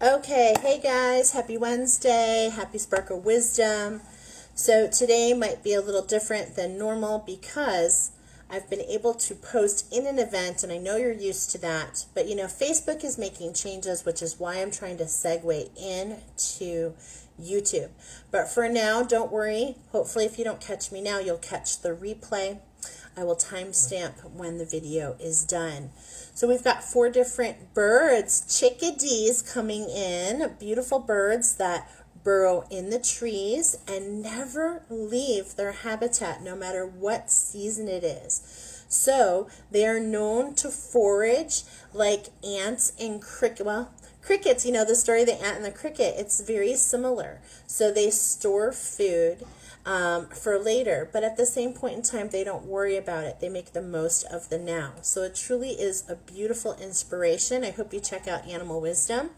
Okay, hey guys, happy Wednesday, happy Spark of Wisdom. So today might be a little different than normal because I've been able to post in an event, and I know you're used to that, but you know, Facebook is making changes, which is why I'm trying to segue into YouTube. But for now, don't worry. Hopefully, if you don't catch me now, you'll catch the replay. I will timestamp when the video is done. So we've got 4 different birds, chickadees coming in, beautiful birds that burrow in the trees and never leave their habitat no matter what season it is. So they are known to forage like ants and crickets, you know, the story of the ant and the cricket, it's very similar. So they store food for later, but at the same point in time, they don't worry about it. They make the most of the now. So it truly is a beautiful inspiration. I hope you check out Animal Wisdom.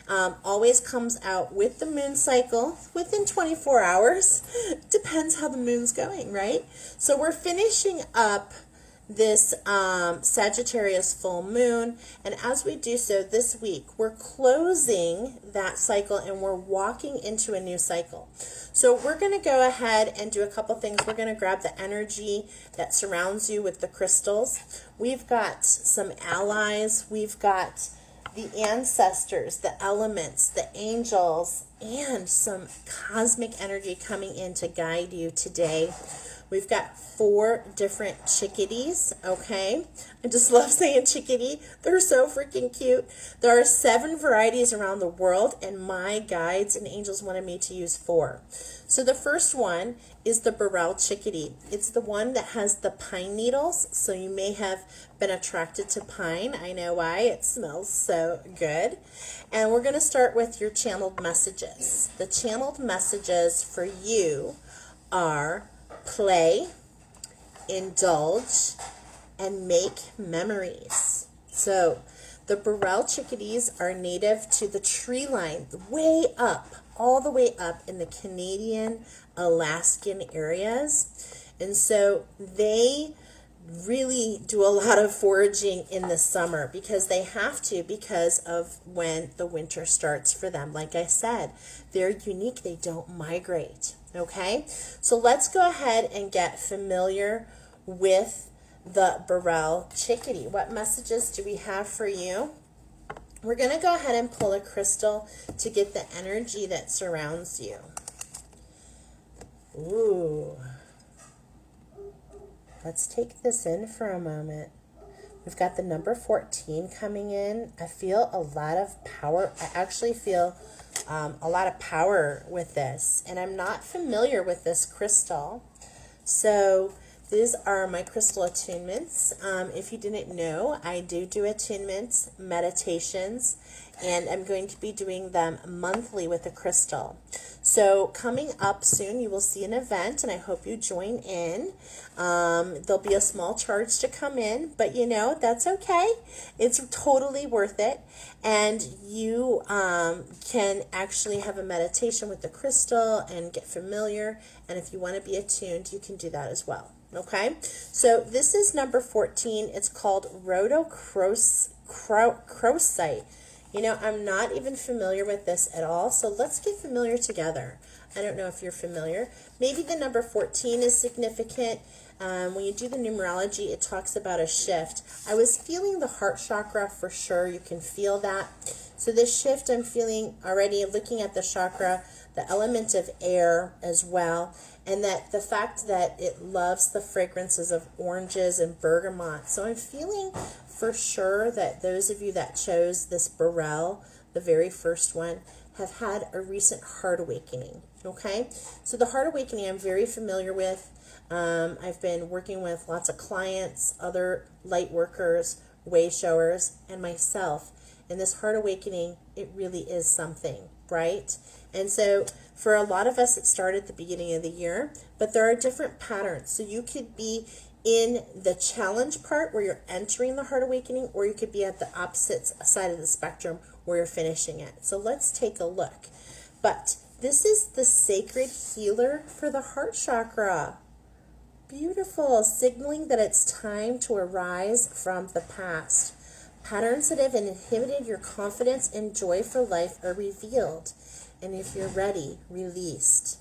Always comes out with the moon cycle within 24 hours. Depends how the moon's going, right? So we're finishing up this Sagittarius full moon, and as we do so this week, we're closing that cycle and we're walking into a new cycle. So we're going to go ahead and do a couple things. We're going to grab the energy that surrounds you with the crystals. We've got some allies. We've got the ancestors, the elements, the angels, and some cosmic energy coming in to guide you today. We've got 4 different chickadees, okay? I just love saying chickadee. They're so freaking cute. There are 7 varieties around the world, and my guides and angels wanted me to use 4. So the first one is the Boreal Chickadee. It's the one that has the pine needles, so you may have been attracted to pine. I know why. It smells so good. And we're going to start with your channeled messages. The channeled messages for you are play, indulge, and make memories. So the Boreal chickadees are native to the tree line, way up, all the way up in the Canadian, Alaskan areas. And so they really do a lot of foraging in the summer because they have to, because of when the winter starts for them. Like I said, they're unique. They don't migrate. Okay, so let's go ahead and get familiar with the Boreal chickadee. What messages do we have for you? We're going to go ahead and pull a crystal to get the energy that surrounds you. Ooh. Let's take this in for a moment. We've got the number 14 coming in. I feel a lot of power. I actually feel a lot of power with this, and I'm not familiar with this crystal. So these are my crystal attunements. If you didn't know, I do attunements, meditations, and I'm going to be doing them monthly with a crystal. So coming up soon, you will see an event, and I hope you join in. There'll be a small charge to come in, but you know, that's okay. It's totally worth it. And you can actually have a meditation with the crystal and get familiar. And if you want to be attuned, you can do that as well. Okay, so this is number 14. It's called rhodochrosite. You know, I'm not even familiar with this at all, so let's get familiar together. I don't know if you're familiar. Maybe the number 14 is significant. When you do the numerology, it talks about a shift. I was feeling the heart chakra for sure. You can feel that. So this shift I'm feeling already, looking at the chakra, the element of air as well, and that the fact that it loves the fragrances of oranges and bergamot. So I'm feeling for sure that those of you that chose this Boreal, the very first one, have had a recent heart awakening. Okay, so the heart awakening I'm very familiar with. I've been working with lots of clients, other light workers, way showers, and myself. And this heart awakening, it really is something, right? And so for a lot of us, it started at the beginning of the year, but there are different patterns. So you could be in the challenge part where you're entering the heart awakening, or you could be at the opposite side of the spectrum where you're finishing it. So let's take a look. But this is the sacred healer for the heart chakra. Beautiful, signaling that it's time to arise from the past. Patterns that have inhibited your confidence and joy for life are revealed, and if you're ready, released.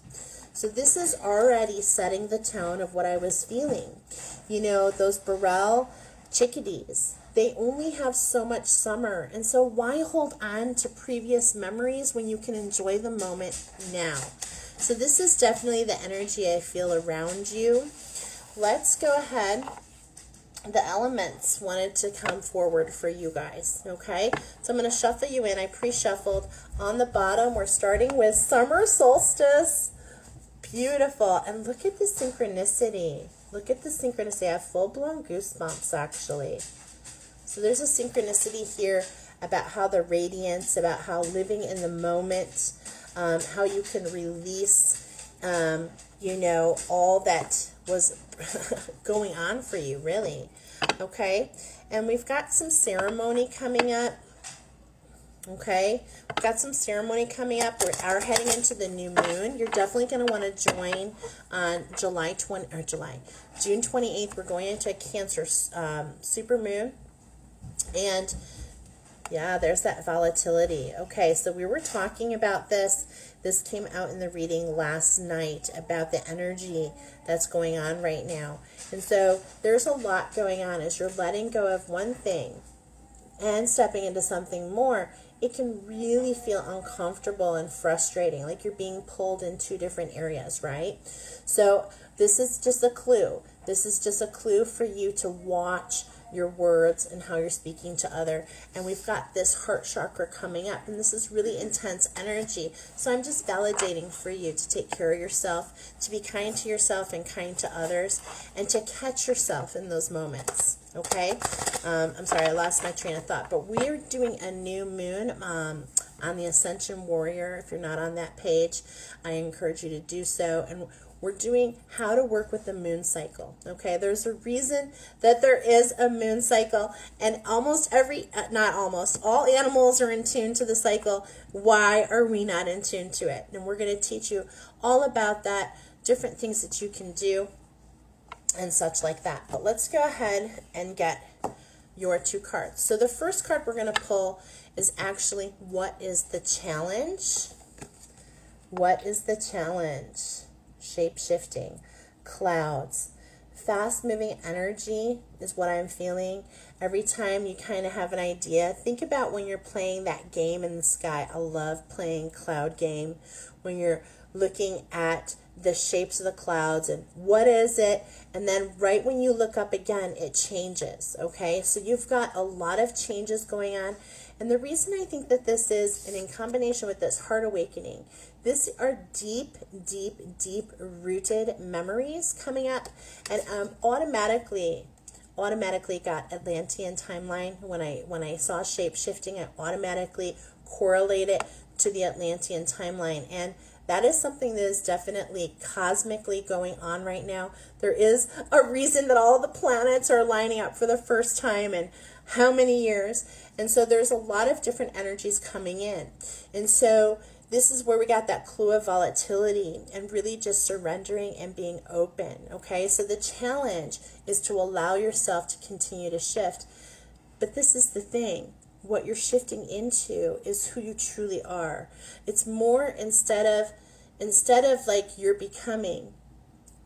So this is already setting the tone of what I was feeling. You know, those Boreal Chickadees, they only have so much summer, and so why hold on to previous memories when you can enjoy the moment now? So this is definitely the energy I feel around you. Let's go ahead. The elements wanted to come forward for you guys, okay? So I'm going to shuffle you in. I pre-shuffled. On the bottom, we're starting with summer solstice. Beautiful. And look at the synchronicity. Look at the synchronicity. I have full-blown goosebumps, actually. So there's a synchronicity here about how the radiance, about how living in the moment, how you can release, you know, all that was going on for you, really. Okay, and we've got some ceremony coming up. Okay, we've got some ceremony coming up. We are heading into the new moon. You're definitely going to want to join on June 28th. We're going into a Cancer super moon, and yeah, there's that volatility. Okay, so we were talking about this. This came out in the reading last night about the energy that's going on right now. And so there's a lot going on as you're letting go of one thing and stepping into something more. It can really feel uncomfortable and frustrating, like you're being pulled in two different areas, right? So this is just a clue. This is just a clue for you to watch your words and how you're speaking to other. And we've got this heart chakra coming up, and this is really intense energy. So I'm just validating for you to take care of yourself, to be kind to yourself and kind to others, and to catch yourself in those moments. Okay? I'm sorry, I lost my train of thought, but we're doing a new moon on the Ascension Warrior. If you're not on that page, I encourage you to do so. And we're doing how to work with the moon cycle. Okay, there's a reason that there is a moon cycle, and almost not almost, all animals are in tune to the cycle. Why are we not in tune to it? And we're going to teach you all about that, different things that you can do, and such like that. But let's go ahead and get your two cards. So the first card we're going to pull is actually, what is the challenge? What is the challenge? Shape-shifting, clouds, fast-moving energy is what I'm feeling. Every time you kind of have an idea, think about when you're playing that game in the sky. I love playing cloud game. When you're looking at the shapes of the clouds and what is it, and then right when you look up again, it changes. Okay, so you've got a lot of changes going on. And the reason I think that this is, and in combination with this heart awakening, these are deep, deep, deep rooted memories coming up. And automatically got Atlantean timeline. When I saw shape shifting, I automatically correlate it to the Atlantean timeline. And that is something that is definitely cosmically going on right now. There is a reason that all the planets are lining up for the first time in how many years. And so there's a lot of different energies coming in. And so this is where we got that clue of volatility and really just surrendering and being open. Okay, so the challenge is to allow yourself to continue to shift. But this is the thing. What you're shifting into is who you truly are. It's more instead of like you're becoming,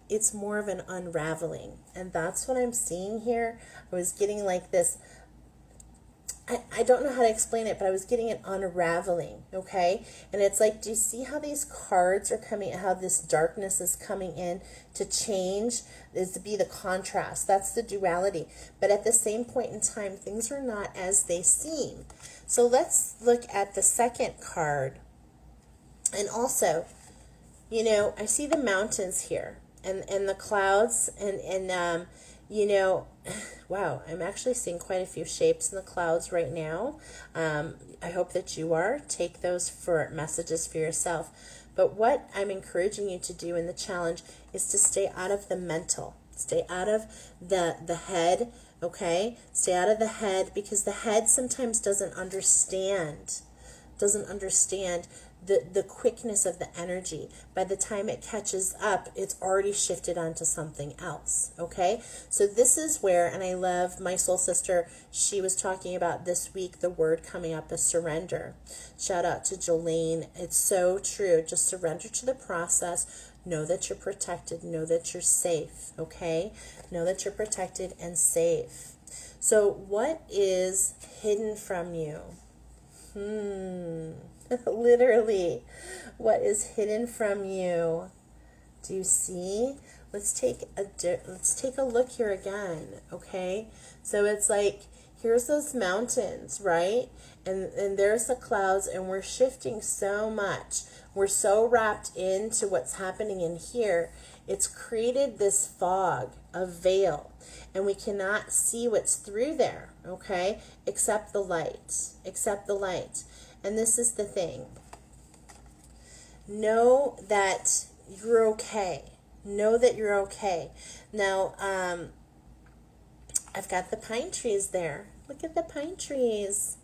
it's more of an unraveling. And that's what I'm seeing here. I was getting like this, I don't know how to explain it, but I was getting an unraveling, okay? And it's like, do you see how these cards are coming, how this darkness is coming in to change, is to be the contrast. That's the duality. But at the same point in time, things are not as they seem. So let's look at the second card. And also, you know, I see the mountains here and the clouds and you know, wow, I'm actually seeing quite a few shapes in the clouds right now. I hope that you are. Take those for messages for yourself. But what I'm encouraging you to do in the challenge is to stay out of the mental. Stay out of the head, okay? Stay out of the head, because the head sometimes doesn't understand the quickness of the energy. By the time it catches up, it's already shifted onto something else, okay? So this is where, and I love my soul sister, she was talking about this week, the word coming up is surrender. Shout out to Jolene. It's so true. Just surrender to the process. Know that you're protected. Know that you're safe, okay? Know that you're protected and safe. So what is hidden from you? Literally, what is hidden from you? Do you see? Let's take a look here again, okay? So it's like, here's those mountains, right? And there's the clouds, and we're shifting so much. We're so wrapped into what's happening in here. It's created this fog, a veil, and we cannot see what's through there, okay? Except the light, except the light. And this is the thing. Know that you're okay. Know that you're okay. Now, I've got the pine trees there. Look at the pine trees.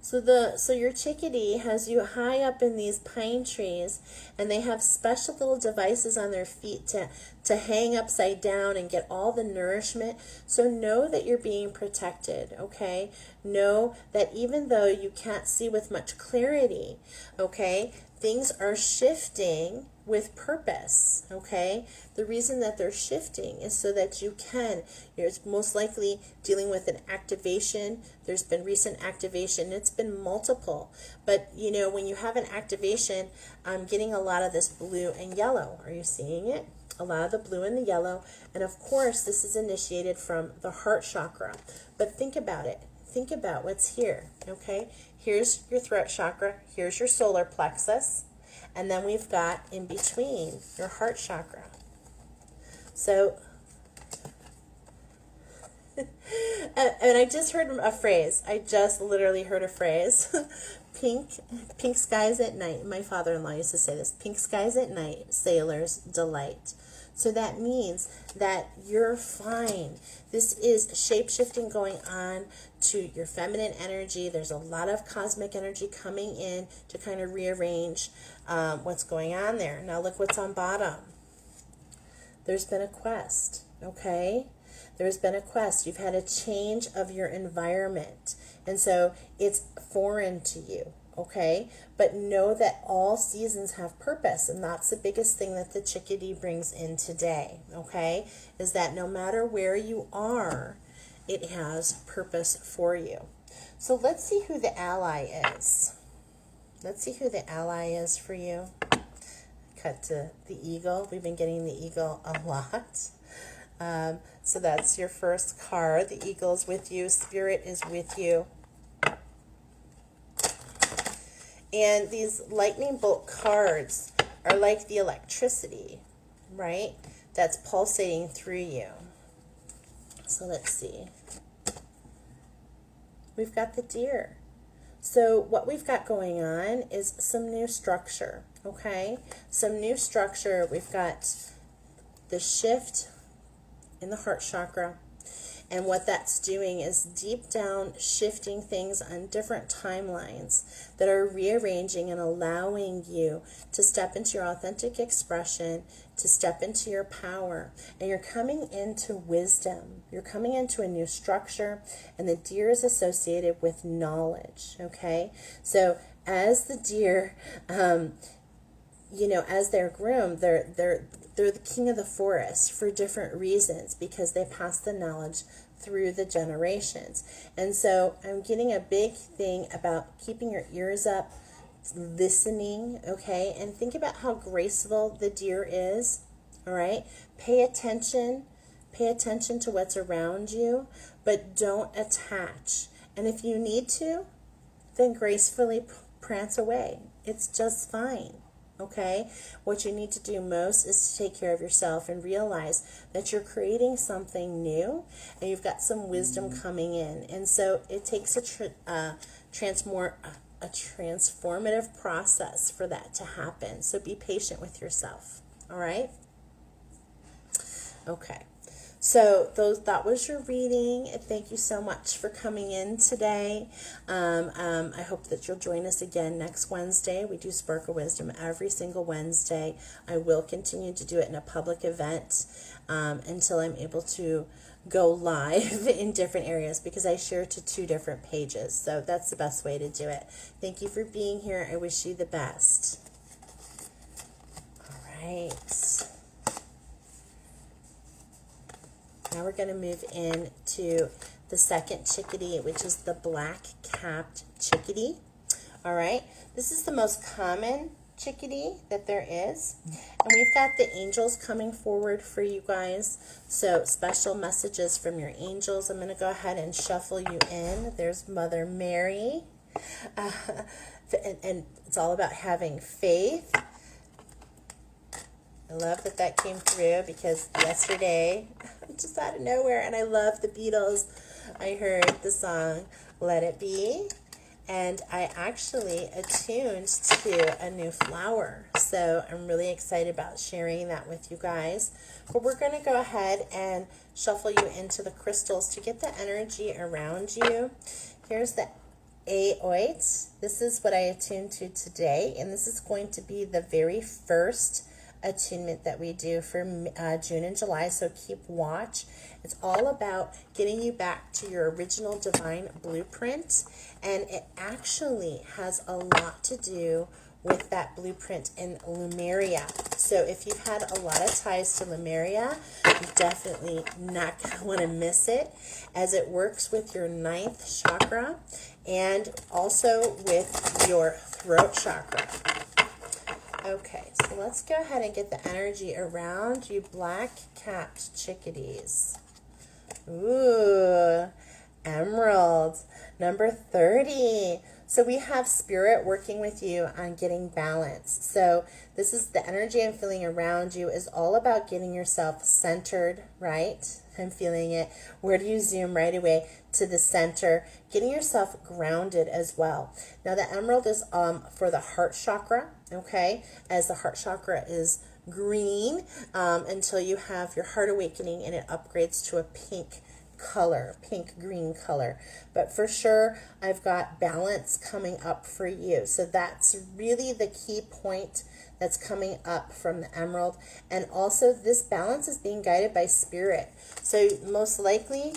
So your chickadee has you high up in these pine trees, and they have special little devices on their feet to hang upside down and get all the nourishment. So know that you're being protected, okay? Know that even though you can't see with much clarity, okay, things are shifting with purpose, okay? The reason that they're shifting is so that you're most likely dealing with an activation. There's been recent activation. It's been multiple. But, you know, when you have an activation, I'm getting a lot of this blue and yellow. Are you seeing it? A lot of the blue and the yellow. And, of course, this is initiated from the heart chakra. But think about it. Think about what's here, okay? Here's your throat chakra. Here's your solar plexus. And then we've got in between your heart chakra. So, and I just heard a phrase. I just literally heard a phrase. Pink skies at night. My father-in-law used to say this. Pink skies at night, sailors delight. So that means that you're fine. This is shape-shifting going on to your feminine energy. There's a lot of cosmic energy coming in to kind of rearrange what's going on there. Now look what's on bottom. There's been a quest, okay? There's been a quest. You've had a change of your environment. And so it's foreign to you, okay? But know that all seasons have purpose, and that's the biggest thing that the chickadee brings in today, okay? Is that no matter where you are, it has purpose for you. So let's see who the ally is. Let's see who the ally is for you. Cut to the eagle. We've been getting the eagle a lot. So that's your first card. The eagle's with you. Spirit is with you. And these lightning bolt cards are like the electricity, right? That's pulsating through you. So let's see. We've got the deer. So what we've got going on is some new structure, okay? Some new structure. We've got the shift in the heart chakra. And what that's doing is deep down shifting things on different timelines that are rearranging and allowing you to step into your authentic expression, to step into your power. And you're coming into wisdom. You're coming into a new structure, and the deer is associated with knowledge, okay? So as the deer, you know, as they're groomed, they're the king of the forest for different reasons, because they pass the knowledge through the generations. And so I'm getting a big thing about keeping your ears up, listening, okay? And think about how graceful the deer is, all right? Pay attention to what's around you, but don't attach. And if you need to, then gracefully prance away. It's just fine. Okay, what you need to do most is to take care of yourself and realize that you're creating something new, and you've got some wisdom coming in. And so it takes a transformative process for that to happen. So be patient with yourself. All right. Okay. So that was your reading. Thank you so much for coming in today. I hope that you'll join us again next Wednesday. We do Sparkle Wisdom every single Wednesday. I will continue to do it in a public event until I'm able to go live in different areas, because I share to 2 different pages. So that's the best way to do it. Thank you for being here. I wish you the best. All right. Now we're going to move into the second chickadee, which is the black-capped chickadee. All right, this is the most common chickadee that there is. And we've got the angels coming forward for you guys. So special messages from your angels. I'm going to go ahead and shuffle you in. There's Mother Mary. And it's all about having faith. I love that that came through, because yesterday, just out of nowhere, and I love the Beatles, I heard the song Let It Be, and I actually attuned to a new flower. So I'm really excited about sharing that with you guys. But we're going to go ahead and shuffle you into the crystals to get the energy around you. Here's the Aoit. This is what I attuned to today, and this is going to be the very first attunement that we do for June and July, so keep watch. It's all about getting you back to your original divine blueprint, and it actually has a lot to do with that blueprint in Lemuria. So if you've had a lot of ties to Lemuria, you're definitely not going to want to miss it, as it works with your 9th chakra and also with your throat chakra. Okay, so let's go ahead and get the energy around you black-capped chickadees. Ooh, emerald, number 30. So we have Spirit working with you on getting balance. So this is the energy I'm feeling around you is all about getting yourself centered, right? I'm feeling it. Where do you zoom? Right away to the center, getting yourself grounded as well. Now the emerald is for the heart chakra, okay? As the heart chakra is green until you have your heart awakening and it upgrades to a pink color, pink green color. But for sure, I've got balance coming up for you. So that's really the key point that's coming up from the emerald. And also this balance is being guided by Spirit. So most likely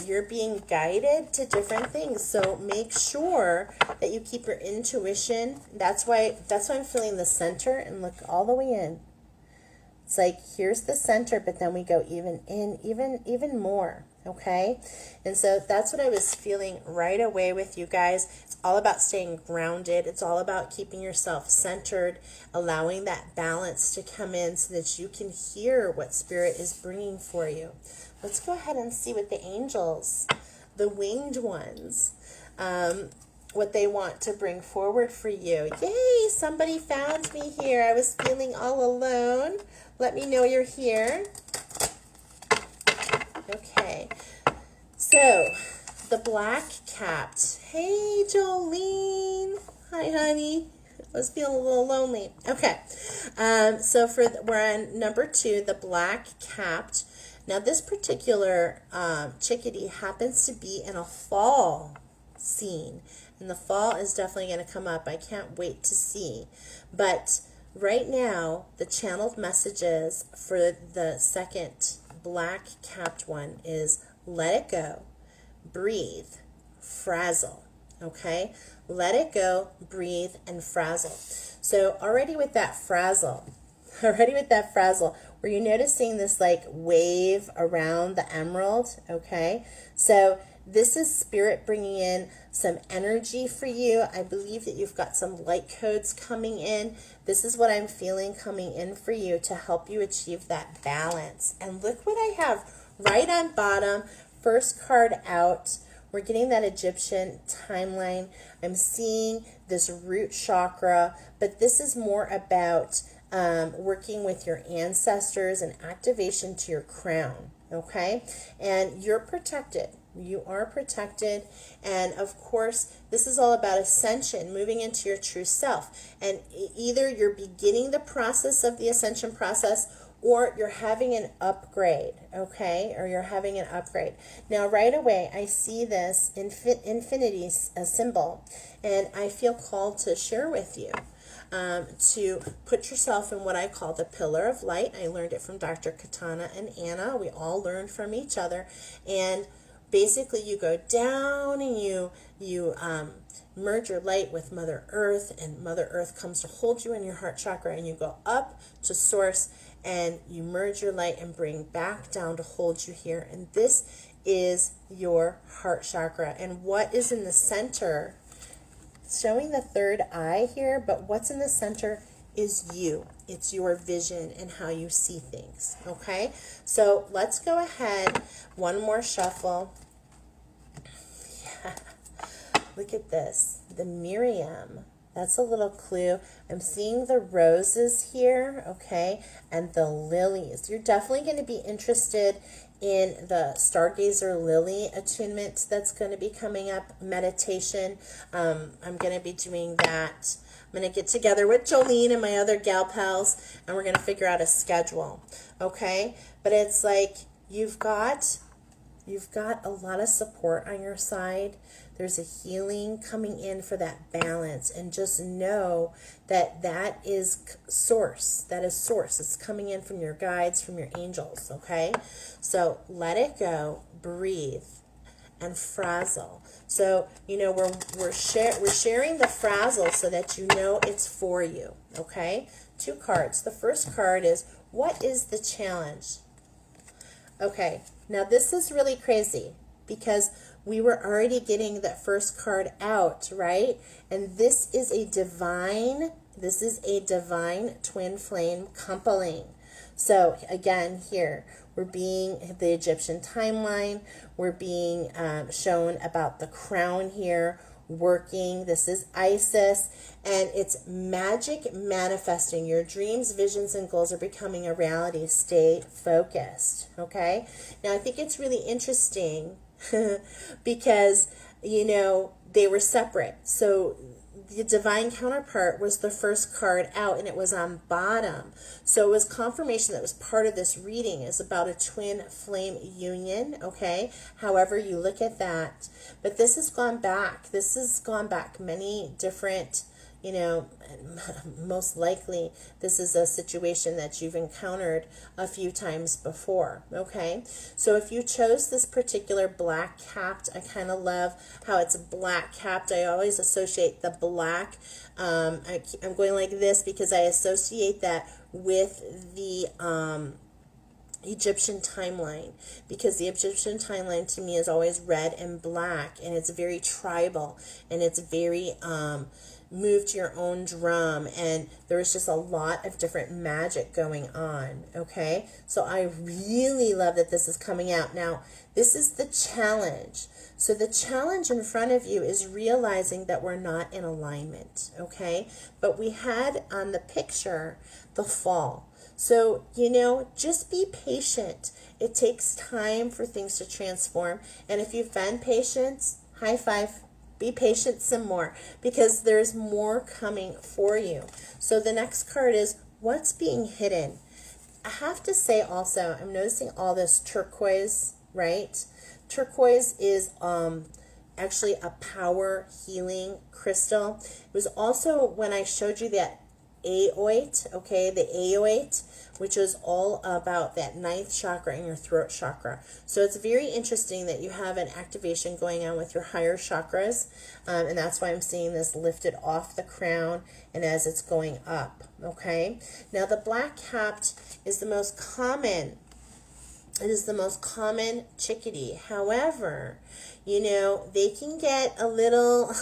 you're being guided to different things. So make sure that you keep your intuition. That's why I'm feeling the center, and look all the way in. It's like here's the center, but then we go even more. Okay, and so that's what I was feeling right away with you guys. It's all about staying grounded. It's all about keeping yourself centered, allowing that balance to come in so that you can hear what Spirit is bringing for you. Let's go ahead and see what the angels, the winged ones, what they want to bring forward for you. Yay, somebody found me here. I was feeling all alone. Let me know you're here. Okay, so the black-capped. Hey, Jolene. Hi, honey. I was feeling a little lonely. Okay, so we're on number 2, the black-capped. Now, this particular chickadee happens to be in a fall scene, and the fall is definitely going to come up. I can't wait to see. But right now, the channeled messages for the second black-capped one is let it go, breathe, frazzle. Okay, let it go, breathe, and frazzle. So already with that frazzle, were you noticing this like wave around the emerald? Okay, so this is Spirit bringing in some energy for you. I believe that you've got some light codes coming in. This is what I'm feeling coming in for you to help you achieve that balance. And look what I have right on bottom, first card out. We're getting that Egyptian timeline. I'm seeing this root chakra, but this is more about working with your ancestors and activation to your crown, okay? And you're protected. You are protected. And of course, this is all about ascension, moving into your true self. And either you're beginning the process of the ascension process, or you're having an upgrade, okay? Or you're having an upgrade. Now, right away, I see this infinity symbol, and I feel called to share with you. To put yourself in what I call the pillar of light. I learned it from Dr. Katana and Anna. We all learned from each other. And basically you go down and you merge your light with Mother Earth, and Mother Earth comes to hold you in your heart chakra, and you go up to Source and you merge your light and bring back down to hold you here. And this is your heart chakra. And what is in the center, showing the third eye here, but what's in the center is you. It's your vision and how you see things, okay? So let's go ahead, one more shuffle. Yeah. Look at this, the Miriam. That's a little clue. I'm seeing the roses here, okay, and the lilies. You're definitely going to be interested in the Stargazer Lily attunement that's going to be coming up, meditation. I'm going to be doing that. I'm going to get together with Jolene and my other gal pals, and we're going to figure out a schedule, okay? But it's like you've got a lot of support on your side. There's a healing coming in for that balance, and just know that that is source. That is source. It's coming in from your guides, from your angels, okay? So let it go, breathe, and frazzle. So, you know, we're sharing the frazzle so that you know it's for you, okay? 2 cards. The first card is, what is the challenge? Okay, now this is really crazy because we were already getting that first card out, right? And this is a divine twin flame coupling. So again, here we're being the Egyptian timeline. We're being shown about the crown here working. This is Isis, and it's magic manifesting. Your dreams, visions, and goals are becoming a reality. Stay focused, okay? Now, I think it's really interesting because, you know, they were separate. So the divine counterpart was the first card out, and it was on bottom. So it was confirmation that was part of this reading is about a twin flame union, okay? However you look at that. But this has gone back. This has gone back many different, you know, most likely this is a situation that you've encountered a few times before, okay? So if you chose this particular black capped, I kind of love how it's black capped. I always associate the black. I'm going like this because I associate that with the Egyptian timeline, because the Egyptian timeline to me is always red and black, and it's very tribal, and it's very move to your own drum, and there's just a lot of different magic going on, okay? So I really love that this is coming out. Now, this is the challenge. So the challenge in front of you is realizing that we're not in alignment, okay? But we had on the picture the fall. So, you know, just be patient. It takes time for things to transform. And if you've been patient, high five. Be patient some more, because there's more coming for you. So the next card is, what's being hidden? I have to say also, I'm noticing all this turquoise, right? Turquoise is actually a power healing crystal. It was also when I showed you that aoite, okay, the aoite, which is all about that 9th chakra in your throat chakra. So it's very interesting that you have an activation going on with your higher chakras, and that's why I'm seeing this lifted off the crown and as it's going up, okay? Now the black capped is the most common. It is the most common chickadee. However, you know, they can get a little,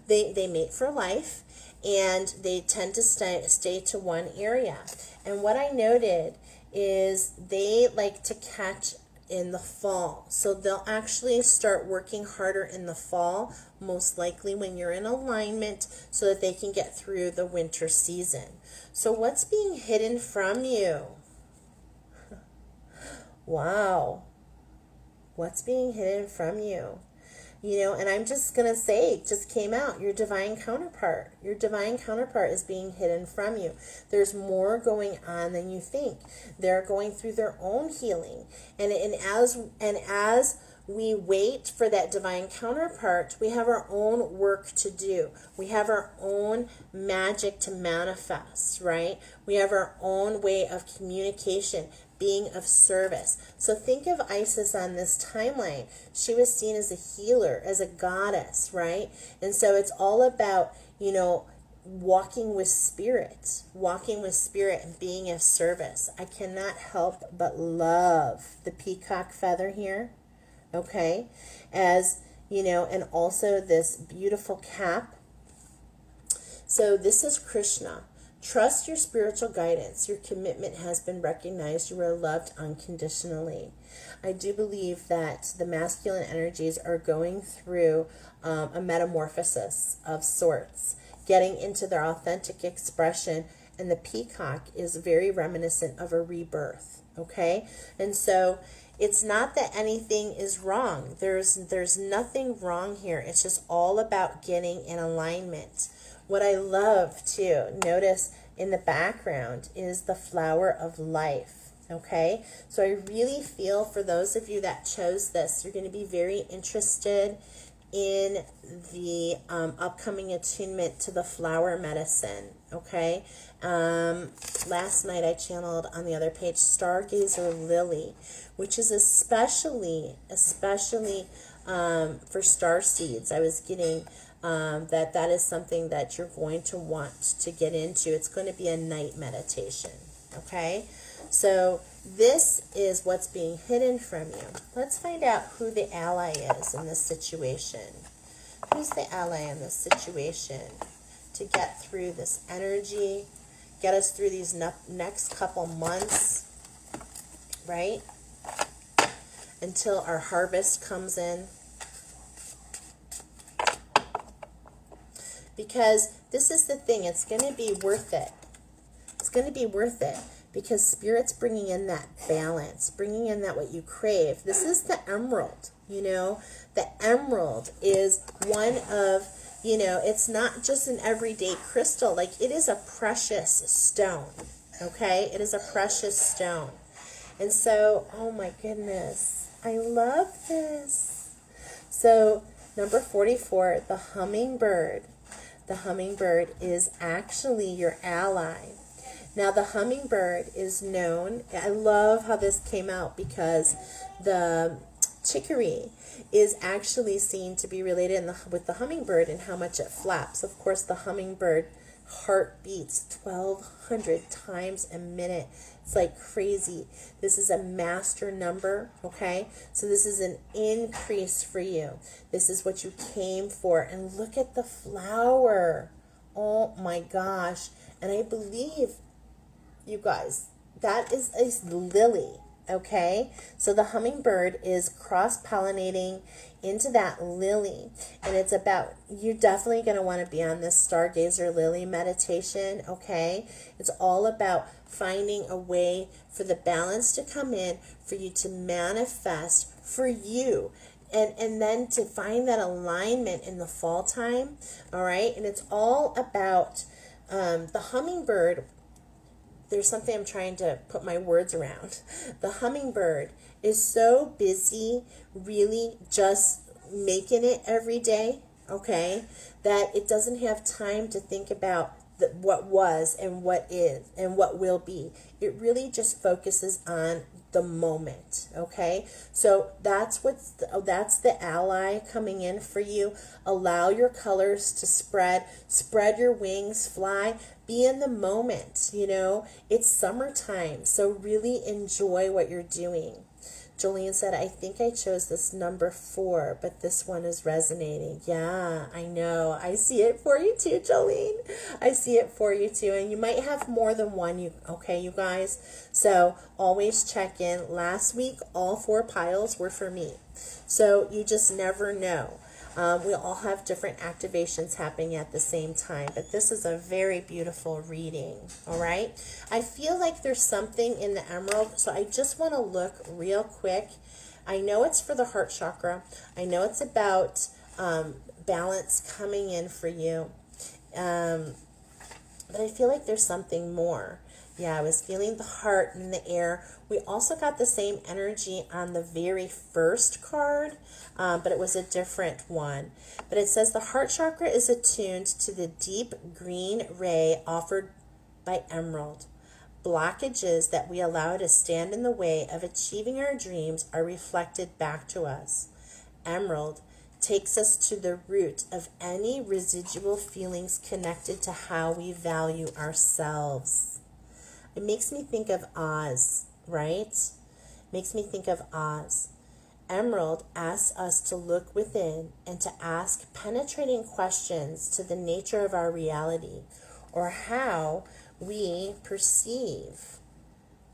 they mate for life, and they tend to stay to one area. And what I noted is they like to catch in the fall. So they'll actually start working harder in the fall, most likely when you're in alignment, so that they can get through the winter season. So what's being hidden from you? Wow. What's being hidden from you? You know, and I'm just going to say, it just came out, your divine counterpart. Your divine counterpart is being hidden from you. There's more going on than you think. They're going through their own healing. And as we wait for that divine counterpart, we have our own work to do. We have our own magic to manifest, right? We have our own way of communication, being of service. So think of Isis on this timeline. She was seen as a healer, as a goddess, right? And so it's all about, you know, walking with spirit and being of service. I cannot help but love the peacock feather here, okay? As, you know, and also this beautiful cap. So this is Krishna. Trust your spiritual guidance. Your commitment has been recognized. You are loved unconditionally. I do believe that the masculine energies are going through a metamorphosis of sorts, getting into their authentic expression, and the peacock is very reminiscent of a rebirth, okay? And so it's not that anything is wrong. There's nothing wrong here. It's just all about getting in alignment. What I love to notice in the background is the flower of life, okay? So I really feel for those of you that chose this, you're going to be very interested in the upcoming attunement to the flower medicine, okay? Last night I channeled on the other page Stargazer Lily, which is especially for star seeds. I was getting that is something that you're going to want to get into. It's going to be a night meditation, okay? So this is what's being hidden from you. Let's find out who the ally is in this situation. Who's the ally in this situation to get through this energy, get us through these next couple months, right? Until our harvest comes in. Because this is the thing, it's going to be worth it. It's going to be worth it because Spirit's bringing in that balance, bringing in that what you crave. This is the emerald, you know. The emerald is one of, you know, it's not just an everyday crystal. Like, it is a precious stone, okay? It is a precious stone. And so, oh my goodness, I love this. So, number 44, the hummingbird. The hummingbird is actually your ally. Now, the hummingbird is known, I love how this came out because the chicory is actually seen to be related with the hummingbird and how much it flaps. Of course, the hummingbird heart beats 1,200 times a minute. It's like crazy. This is a master number, okay? So this is an increase for you. This is what you came for. And look at the flower. Oh my gosh. And I believe, you guys, that is a lily, okay? So the hummingbird is cross-pollinating into that lily. And it's about, you're definitely going to want to be on this Stargazer Lily meditation, okay? It's all about finding a way for the balance to come in, for you to manifest for you. And then to find that alignment in the fall time, all right? And it's all about the hummingbird. There's something I'm trying to put my words around. The hummingbird is so busy really just making it every day, okay, that it doesn't have time to think about what was and what is and what will be. It really just focuses on the moment, okay? So that's the ally coming in for you. Allow your colors to spread your wings, fly, be in the moment, you know. It's summertime, so really enjoy what you're doing. Jolene said, I think I chose this number 4, but this one is resonating. Yeah, I know. I see it for you too, Jolene. I see it for you too. And you might have more than one, okay, you guys? So always check in. Last week, all 4 piles were for me. So you just never know. We all have different activations happening at the same time, but this is a very beautiful reading, all right? I feel like there's something in the emerald, so I just want to look real quick I know it's for the heart chakra. I know it's about balance coming in for you. But I feel like there's something more. Yeah, I was feeling the heart in the air. We also got the same energy on the very first card, but it was a different one. But it says the heart chakra is attuned to the deep green ray offered by emerald. Blockages that we allow to stand in the way of achieving our dreams are reflected back to us. Emerald takes us to the root of any residual feelings connected to how we value ourselves. It makes me think of Oz, right? Makes me think of Oz. Emerald asks us to look within and to ask penetrating questions to the nature of our reality, or how we perceive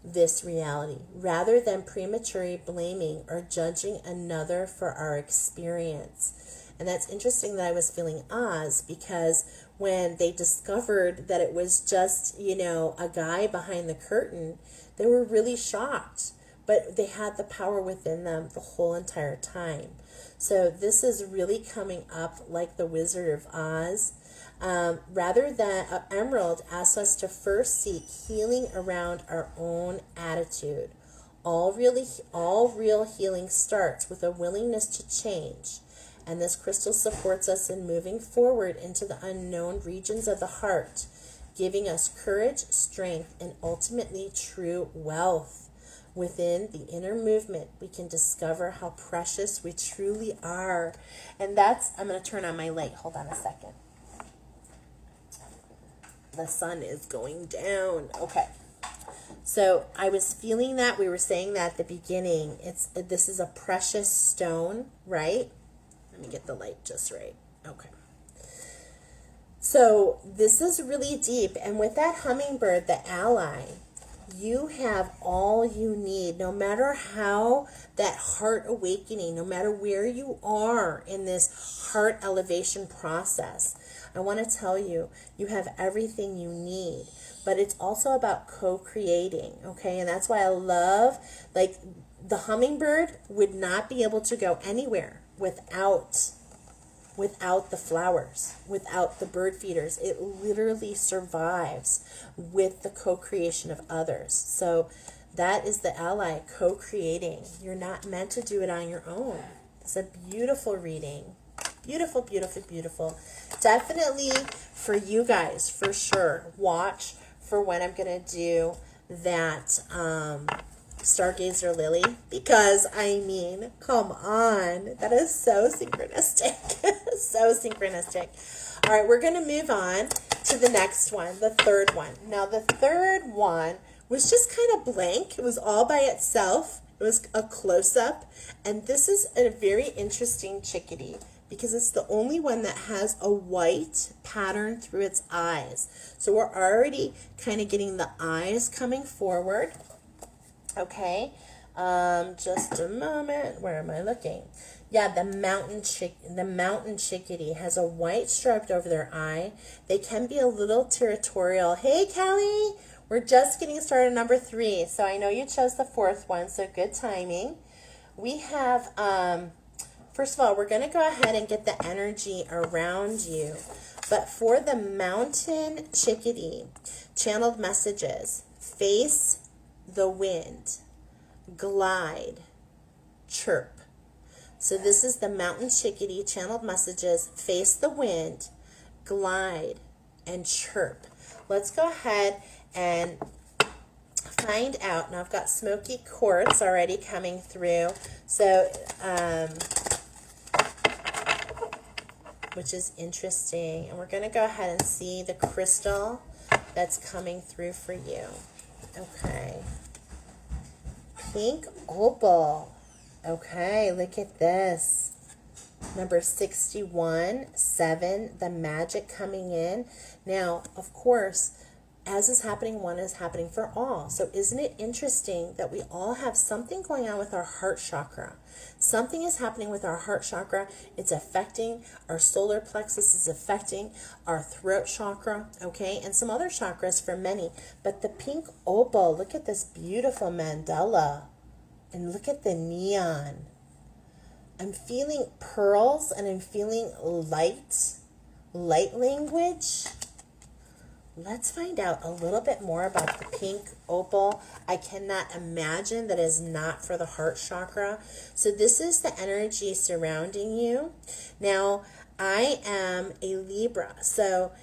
this reality, rather than prematurely blaming or judging another for our experience. And that's interesting that I was feeling Oz, because when they discovered that it was just, a guy behind the curtain, they were really shocked. But they had the power within them the whole entire time. So this is really coming up like the Wizard of Oz. Rather than Emerald asks us to first seek healing around our own attitude. All real healing starts with a willingness to change. And this crystal supports us in moving forward into the unknown regions of the heart, giving us courage, strength, and ultimately true wealth. Within the inner movement, we can discover how precious we truly are. And I'm going to turn on my light. Hold on a second. The sun is going down. Okay. So I was feeling that. We were saying that at the beginning. This is a precious stone, right? Let me get the light just right. Okay. So this is really deep. And with that hummingbird, the ally, you have all you need, no matter how that heart awakening, no matter where you are in this heart elevation process. I want to tell you, you have everything you need, but it's also about co-creating, okay? And that's why I love, like, the hummingbird would not be able to go anywhere without the flowers, without the bird feeders. It literally survives with the co-creation of others. So that is the ally, co-creating. You're not meant to do it on your own. It's a beautiful reading. Beautiful, beautiful, beautiful. Definitely for you guys, for sure, watch for when I'm going to do that Stargazer Lily, because come on, that is so synchronistic. So synchronistic. All right, we're going to move on to the next one, the third one. Now, the third one was just kind of blank. It was all by itself. It was a close-up, and this is a very interesting chickadee, because it's the only one that has a white pattern through its eyes. So we're already kind of getting the eyes coming forward. Okay, just a moment. Where am I looking? Yeah, the mountain chickadee has a white stripe over their eye. They can be a little territorial. Hey, Kelly, we're just getting started, number 3. So I know you chose the 4th one, so good timing. We have, first of all, we're going to go ahead and get the energy around you. But for the mountain chickadee, channeled messages: face the wind, glide, chirp. So this is the mountain chickadee, channeled messages: face the wind, glide, and chirp. Let's go ahead and find out. Now I've got smoky quartz already coming through, so which is interesting. And we're going to go ahead and see the crystal that's coming through for you. Okay. Pink opal. Okay, look at this. Number 61, 7, the magic coming in. Now, of course, as is happening, one is happening for all. So isn't it interesting that we all have something going on with our heart chakra? Something is happening with our heart chakra. It's affecting our solar plexus, is affecting our throat chakra, okay, and some other chakras for many. But the pink opal, look at this beautiful mandala. And look at the neon. I'm feeling pearls and I'm feeling light language. Let's find out a little bit more about the pink opal. I cannot imagine that is not for the heart chakra. So this is the energy surrounding you. Now, I am a Libra, so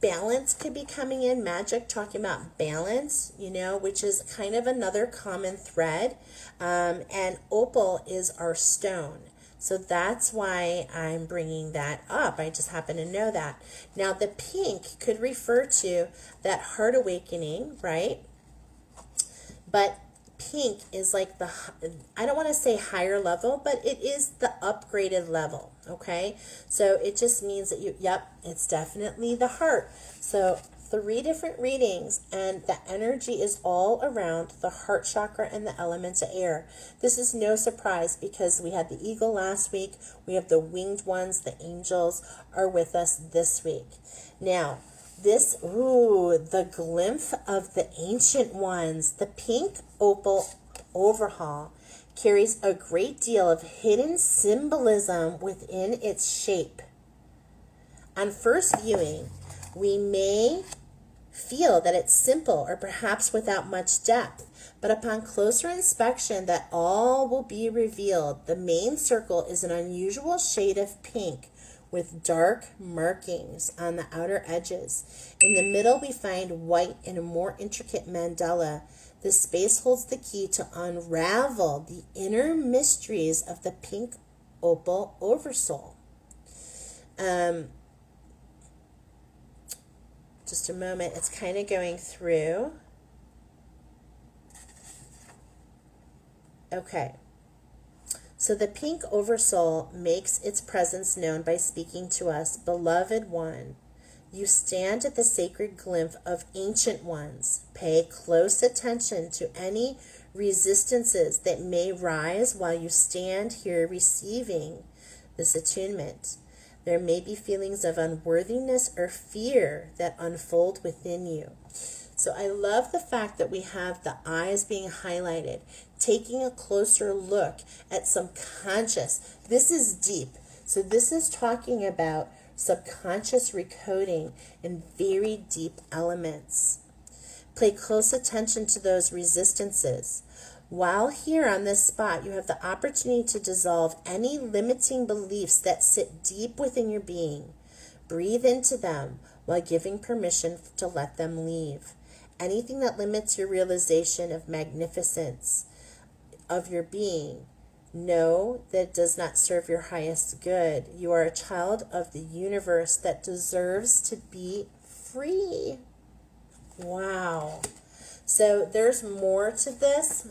balance could be coming in. Magic talking about balance, you know, which is kind of another common thread. And opal is our stone. So that's why I'm bringing that up. I just happen to know that. Now, the pink could refer to that heart awakening, right? But pink is like the, I don't want to say higher level, but it is the upgraded level, okay? So it just means that you, yep, it's definitely the heart. So 3 different readings, and the energy is all around the heart chakra and the elements of air. This is no surprise because we had the eagle last week. We have the winged ones, the angels are with us this week. Now, this, the glimpse of the ancient ones, the pink opal overhaul carries a great deal of hidden symbolism within its shape. On first viewing, we may feel that it's simple or perhaps without much depth, but upon closer inspection that all will be revealed. The main circle is an unusual shade of pink with dark markings on the outer edges. In the middle we find white and a more intricate mandala. This space holds the key to unravel the inner mysteries of the pink opal oversoul. Just a moment, it's kind of going through. Okay. So the pink oversoul makes its presence known by speaking to us. Beloved one, you stand at the sacred glimpse of ancient ones. Pay close attention to any resistances that may rise while you stand here receiving this attunement. There may be feelings of unworthiness or fear that unfold within you. So I love the fact that we have the eyes being highlighted, taking a closer look at subconscious. This is deep. So this is talking about subconscious recoding in very deep elements. Pay close attention to those resistances. While here on this spot, you have the opportunity to dissolve any limiting beliefs that sit deep within your being. Breathe into them while giving permission to let them leave. Anything that limits your realization of magnificence of your being, know that it does not serve your highest good. You are a child of the universe that deserves to be free. Wow. So there's more to this.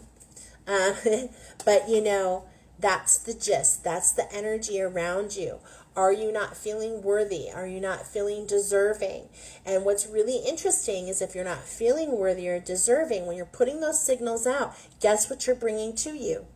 But you know, that's the gist. That's the energy around you. Are you not feeling worthy? Are you not feeling deserving? And what's really interesting is if you're not feeling worthy or deserving, when you're putting those signals out, guess what you're bringing to you?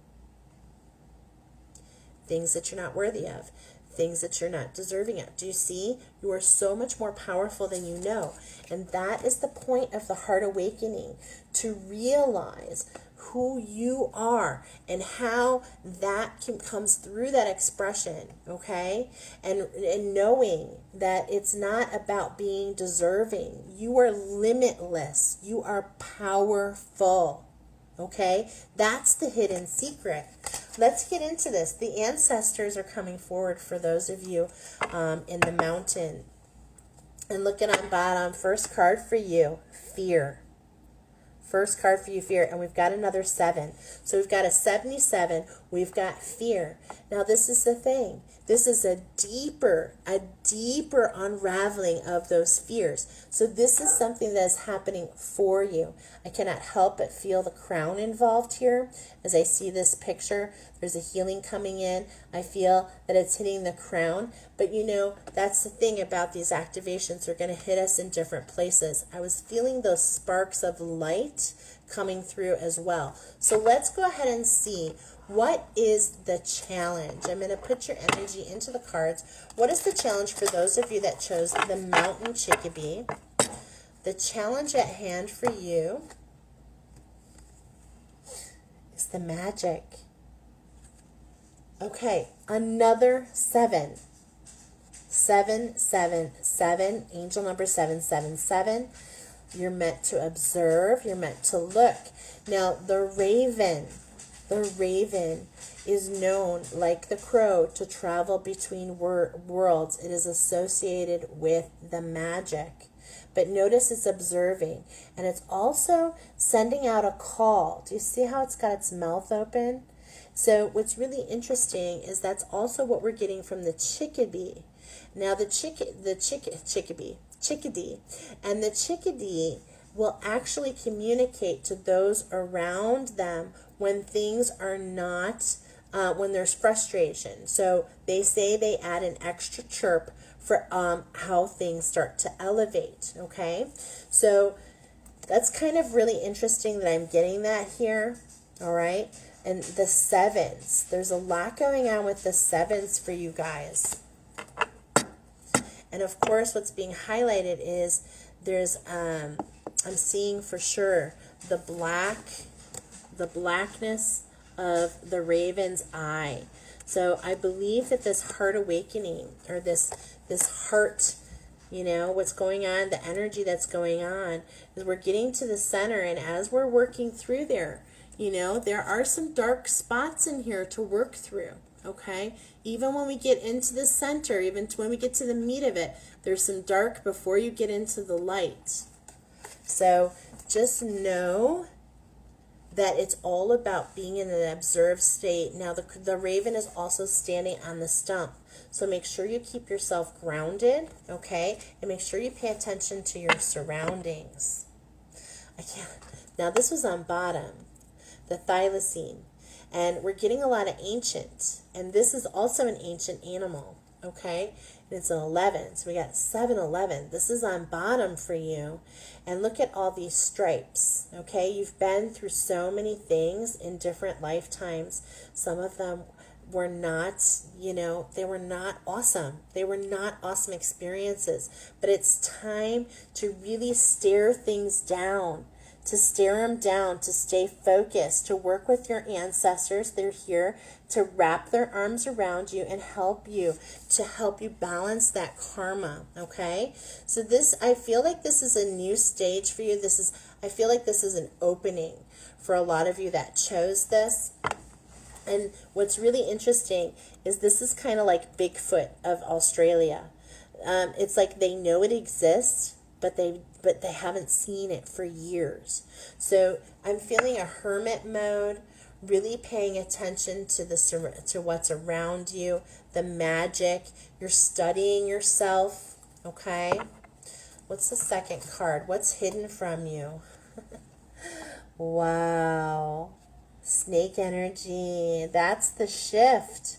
Things that you're not worthy of. Things that you're not deserving of. Do you see? You are so much more powerful than you know. And that is the point of the heart awakening, to realize who you are and how that comes through that expression, okay? And knowing that it's not about being deserving. You are limitless. You are powerful, okay? That's the hidden secret. Let's get into this. The ancestors are coming forward for those of you in the mountain. And look at on bottom, first card for you, fear. First card for you, fear, and we've got another 7. So we've got a 77, we've got fear. Now this is the thing. This is a deeper unraveling of those fears. So this is something that is happening for you. I cannot help but feel the crown involved here. As I see this picture, there's a healing coming in. I feel that it's hitting the crown. But you know, that's the thing about these activations. They're going to hit us in different places. I was feeling those sparks of light coming through as well. So let's go ahead and see, what is the challenge? I'm going to put your energy into the cards. What is the challenge for those of you that chose the Mountain Chickadee? The challenge at hand for you is the magic. Okay, another 7. 777, angel number 777. You're meant to observe, you're meant to look. Now, the raven is known, like the crow, to travel between worlds. It is associated with the magic. But notice it's observing, and it's also sending out a call. Do you see how it's got its mouth open? So what's really interesting is that's also what we're getting from the chickadee. Now the chickadee, and the chickadee will actually communicate to those around them when things are not, when there's frustration. So they say they add an extra chirp for how things start to elevate, okay? So that's kind of really interesting that I'm getting that here, all right? And the 7s, there's a lot going on with the 7s for you guys. And of course, what's being highlighted is there's, I'm seeing for sure the blackness of the raven's eye. So I believe that this heart awakening, or this heart, what's going on, the energy that's going on, is we're getting to the center, and as we're working through there, there are some dark spots in here to work through, okay? Even when we get into the center, even when we get to the meat of it, there's some dark before you get into the light. So just know that it's all about being in an observed state. Now, the raven is also standing on the stump. So make sure you keep yourself grounded, okay? And make sure you pay attention to your surroundings. Now, this was on bottom, the thylacine. And we're getting a lot of ancient. And this is also an ancient animal, okay? And it's an 11. So we got 711. This is on bottom for you. And look at all these stripes, okay? You've been through so many things in different lifetimes. Some of them were not, they were not awesome. They were not awesome experiences. But it's time to really stare things down, to stare them down, to stay focused, to work with your ancestors. They're here to wrap their arms around you and help you, to help you balance that karma, okay? So this, I feel like this is a new stage for you. I feel like this is an opening for a lot of you that chose this. And what's really interesting is this is kind of like Bigfoot of Australia. It's like they know it exists, but they haven't seen it for years. So I'm feeling a hermit mode, really paying attention to what's around you, the magic. You're studying yourself, okay? What's the second card? What's hidden from you? Wow. Snake energy. That's the shift.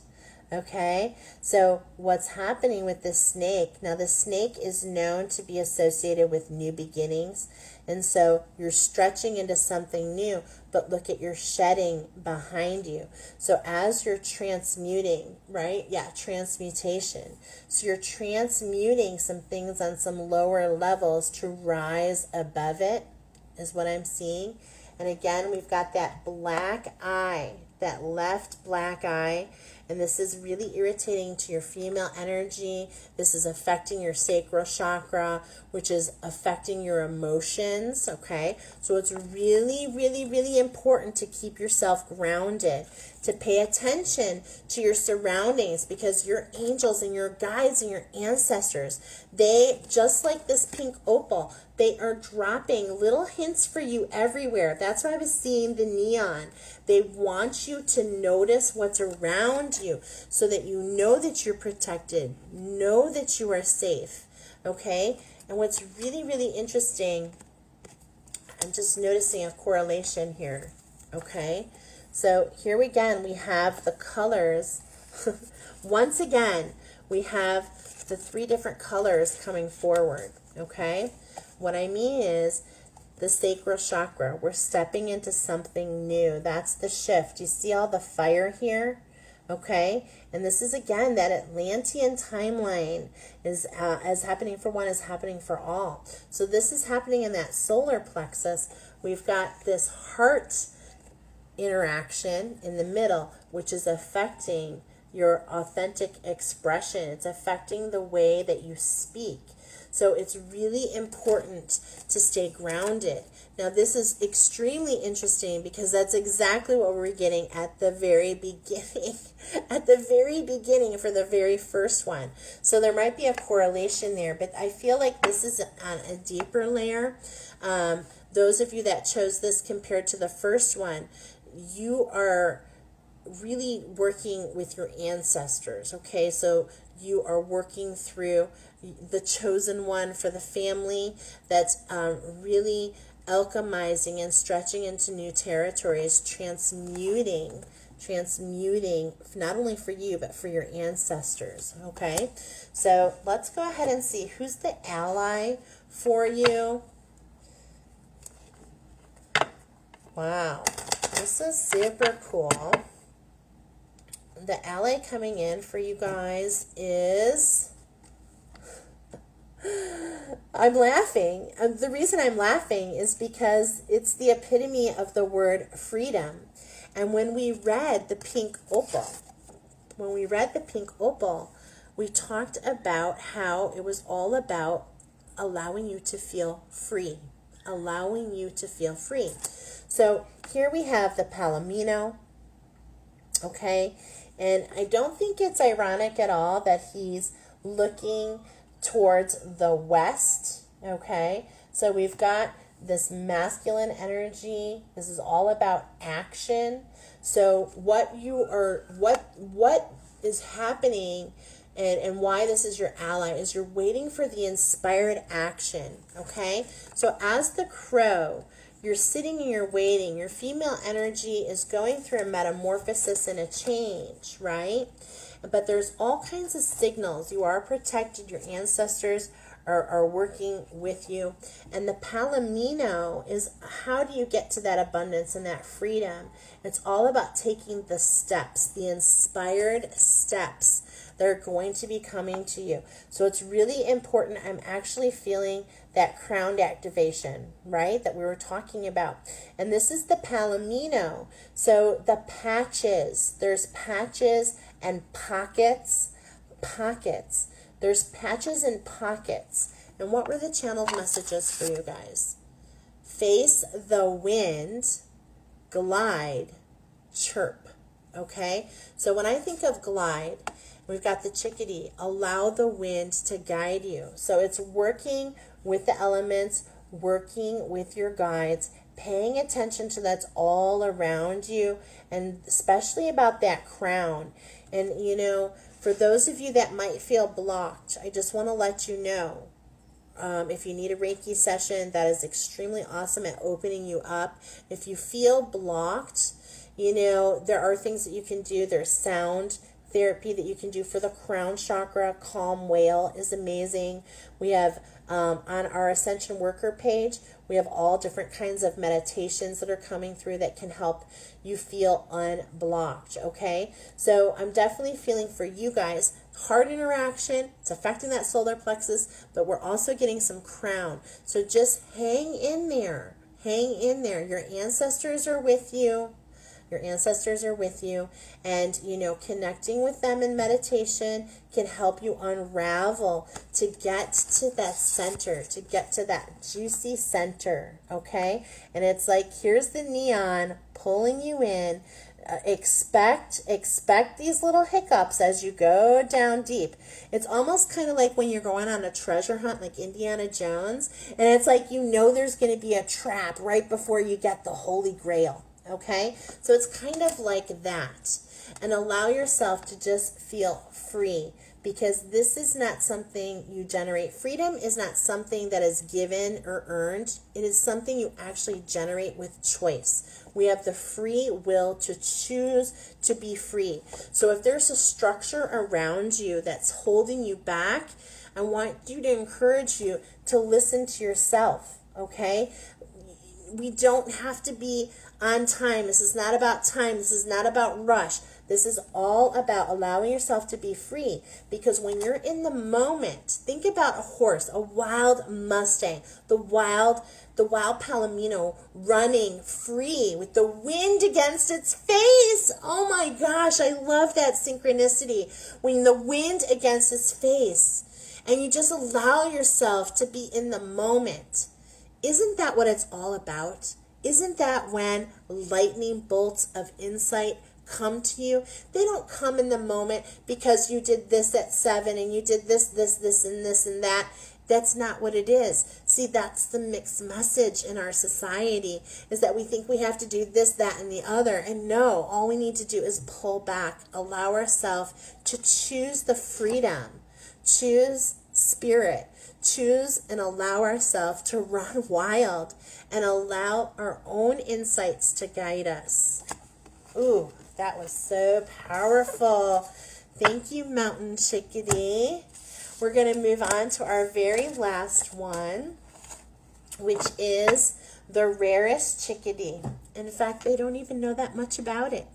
Okay, so what's happening with this snake? Now, the snake is known to be associated with new beginnings. And so you're stretching into something new, but look at your shedding behind you. So as you're transmuting, right? Yeah, transmutation. So you're transmuting some things on some lower levels to rise above it, is what I'm seeing. And again, we've got that black eye, that left black eye. And this is really irritating to your female energy. This is affecting your sacral chakra, which is affecting your emotions, okay? So it's really, really, really important to keep yourself grounded, to pay attention to your surroundings, because your angels and your guides and your ancestors, they, just like this pink opal, they are dropping little hints for you everywhere. That's why I was seeing the neon. They want you to notice what's around you so that you know that you're protected, know that you are safe, okay? And what's really, really interesting, I'm just noticing a correlation here, okay? So here again, we have the colors. Once again, we have the 3 different colors coming forward, okay? What I mean is the sacral chakra. We're stepping into something new. That's the shift. You see all the fire here? Okay? And this is, again, that Atlantean timeline is as happening for one is happening for all. So this is happening in that solar plexus. We've got this heart interaction in the middle, which is affecting your authentic expression. It's affecting the way that you speak. So it's really important to stay grounded. Now, this is extremely interesting because that's exactly what we're getting at the very beginning, at the very beginning for the very first one. So there might be a correlation there, but I feel like this is on a deeper layer. Those of you that chose this compared to the first one, you are really working with your ancestors, okay? So you are working through the chosen one for the family that's really alchemizing and stretching into new territories, transmuting not only for you but for your ancestors, okay? So let's go ahead and see who's the ally for you. Wow, this is super cool. The ally coming in for you guys is, I'm laughing. The reason I'm laughing is because it's the epitome of the word freedom. And when we read the pink opal, we talked about how it was all about allowing you to feel free, So here we have the Palomino, okay? And I don't think it's ironic at all that he's looking towards the west, okay? So we've got this masculine energy. This is all about action. So what is happening and why this is your ally is you're waiting for the inspired action, okay? So as the crow, you're sitting and you're waiting. Your female energy is going through a metamorphosis and a change, right? But there's all kinds of signals. You are protected. Your ancestors are working with you. And the Palomino is, how do you get to that abundance and that freedom? It's all about taking the steps, the inspired steps that are going to be coming to you. So it's really important. I'm actually feeling that crowned activation, right, that we were talking about. And this is the Palomino. So the patches, there's patches and pockets. There's patches and pockets. And what were the channeled messages for you guys? Face the wind, glide, chirp. Okay? So when I think of glide, we've got the chickadee. Allow the wind to guide you. So it's working with the elements, working with your guides, paying attention to that's all around you, and especially about that crown. And, you know, for those of you that might feel blocked, I just want to let you know, if you need a Reiki session, that is extremely awesome at opening you up. If you feel blocked, you know, there are things that you can do. There's sound therapy that you can do for the crown chakra. Calm Whale is amazing. We have on our Ascension Worker page, we have all different kinds of meditations that are coming through that can help you feel unblocked, okay? So I'm definitely feeling for you guys, heart interaction, it's affecting that solar plexus, but we're also getting some crown. So just hang in there. Your ancestors are with you. And, you know, connecting with them in meditation can help you unravel to get to that center, to get to that juicy center, okay? And it's like, here's the neon pulling you in. Expect these little hiccups as you go down deep. It's almost kind of like when you're going on a treasure hunt like Indiana Jones, and it's like, you know, there's going to be a trap right before you get the Holy Grail. Okay, so it's kind of like that. And allow yourself to just feel free, because this is not something you generate. Freedom is not something that is given or earned. It is something you actually generate with choice. We have the free will to choose to be free. So if there's a structure around you that's holding you back, I want you to encourage you to listen to yourself, okay? we don't have to be on time. This is not about time. This is not about rush. This is all about allowing yourself to be free, because when you're in the moment, think about a horse, a wild Mustang, the wild Palomino running free with the wind against its face. Oh my gosh, I love that synchronicity. When the wind against its face and you just allow yourself to be in the moment. Isn't that what it's all about? Isn't that when lightning bolts of insight come to you? They don't come in the moment because you did this at 7 and you did this, and this and that. That's not what it is. See, that's the mixed message in our society, is that we think we have to do this, that, and the other. And no, all we need to do is pull back, allow ourselves to choose the freedom, choose spirit, choose and allow ourselves to run wild and allow our own insights to guide us. Ooh, that was so powerful. Thank you, Mountain Chickadee. We're going to move on to our very last one, which is the rarest chickadee. In fact, they don't even know that much about it.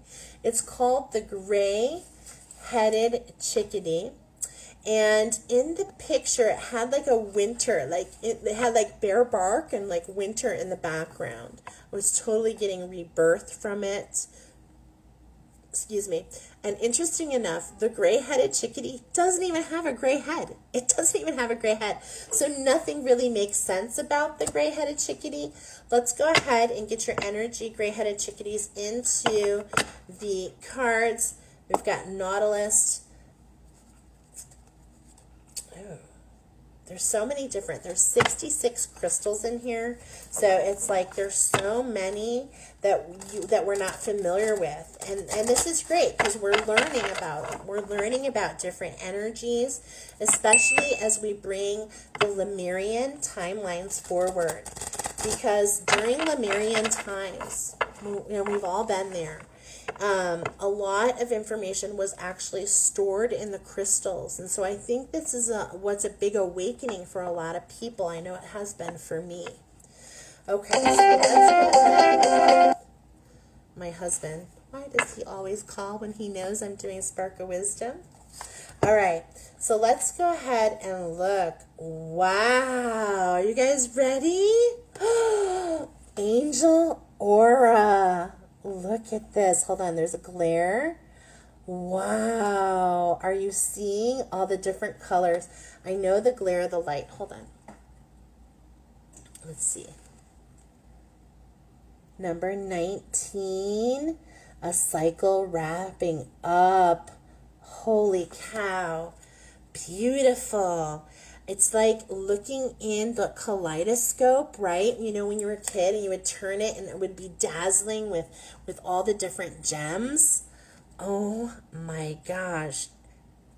It's called the gray-headed chickadee. And in the picture, it had like a winter, like it had like bare bark and like winter in the background. I was totally getting rebirth from it. Excuse me. And interesting enough, the gray-headed chickadee doesn't even have a gray head. It doesn't even have a gray head. So nothing really makes sense about the gray-headed chickadee. Let's go ahead and get your energy, gray-headed chickadees, into the cards. We've got Nautilus. Oh, there's so many different, there's 66 crystals in here. So it's like there's so many that we're not familiar with. And this is great because we're learning about it. We're learning about different energies, especially as we bring the Lemurian timelines forward. Because during Lemurian times, you know, we've all been there. A lot of information was actually stored in the crystals. And so I think this is what's a big awakening for a lot of people. I know it has been for me. Okay, so let's go ahead. My husband, why does he always call when he knows I'm doing Spark of Wisdom? All right, so let's go ahead and look. Wow, are you guys ready? Angel Aura. Look at this. Hold on, there's a glare. Wow. Are you seeing all the different colors? I know the glare of the light. Hold on. Let's see. Number 19. A cycle wrapping up. Holy cow. Beautiful. It's like looking in the kaleidoscope, right? You know, when you were a kid and you would turn it and it would be dazzling with all the different gems. Oh my gosh.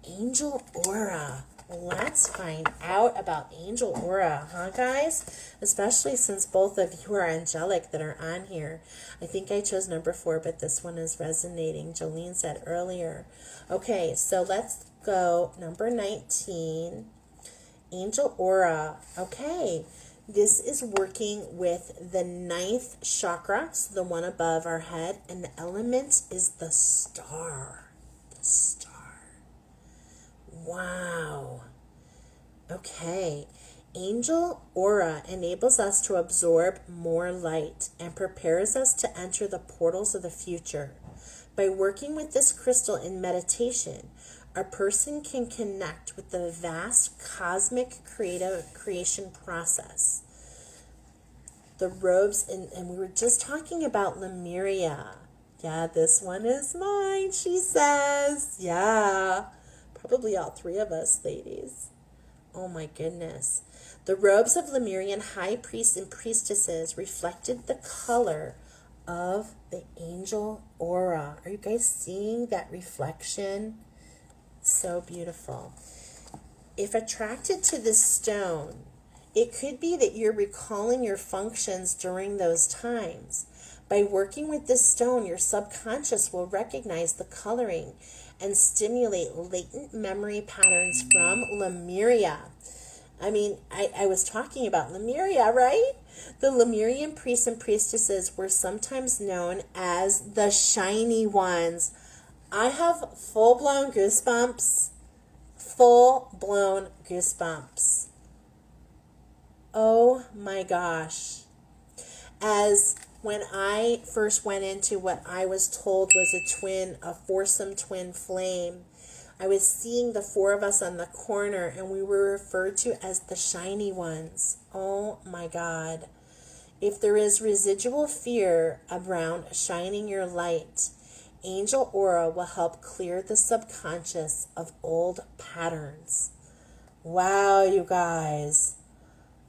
Angel Aura. Let's find out about Angel Aura, huh, guys? Especially since both of you are angelic that are on here. I think I chose number 4, but this one is resonating. Jolene said earlier. Okay, so let's go number 19. Angel Aura. Okay, this is working with the 9th chakra, so the one above our head, and the element is the star. The star. Wow. Okay. Angel Aura enables us to absorb more light and prepares us to enter the portals of the future. By working with this crystal in meditation, a person can connect with the vast cosmic creation process. The robes, and we were just talking about Lemuria. Yeah, this one is mine, she says. Yeah, probably all 3 of us, ladies. Oh my goodness. The robes of Lemurian high priests and priestesses reflected the color of the angel aura. Are you guys seeing that reflection? So beautiful. If attracted to this stone, it could be that you're recalling your functions during those times. By working with this stone, your subconscious will recognize the coloring and stimulate latent memory patterns from Lemuria. I mean, I was talking about Lemuria, right? The Lemurian priests and priestesses were sometimes known as the shiny ones. I have full-blown goosebumps. Full-blown goosebumps. Oh my gosh. As when I first went into what I was told was a foursome twin flame, I was seeing the four of us on the corner, and we were referred to as the shiny ones. Oh my God. If there is residual fear around shining your light, Angel Aura will help clear the subconscious of old patterns. Wow, you guys.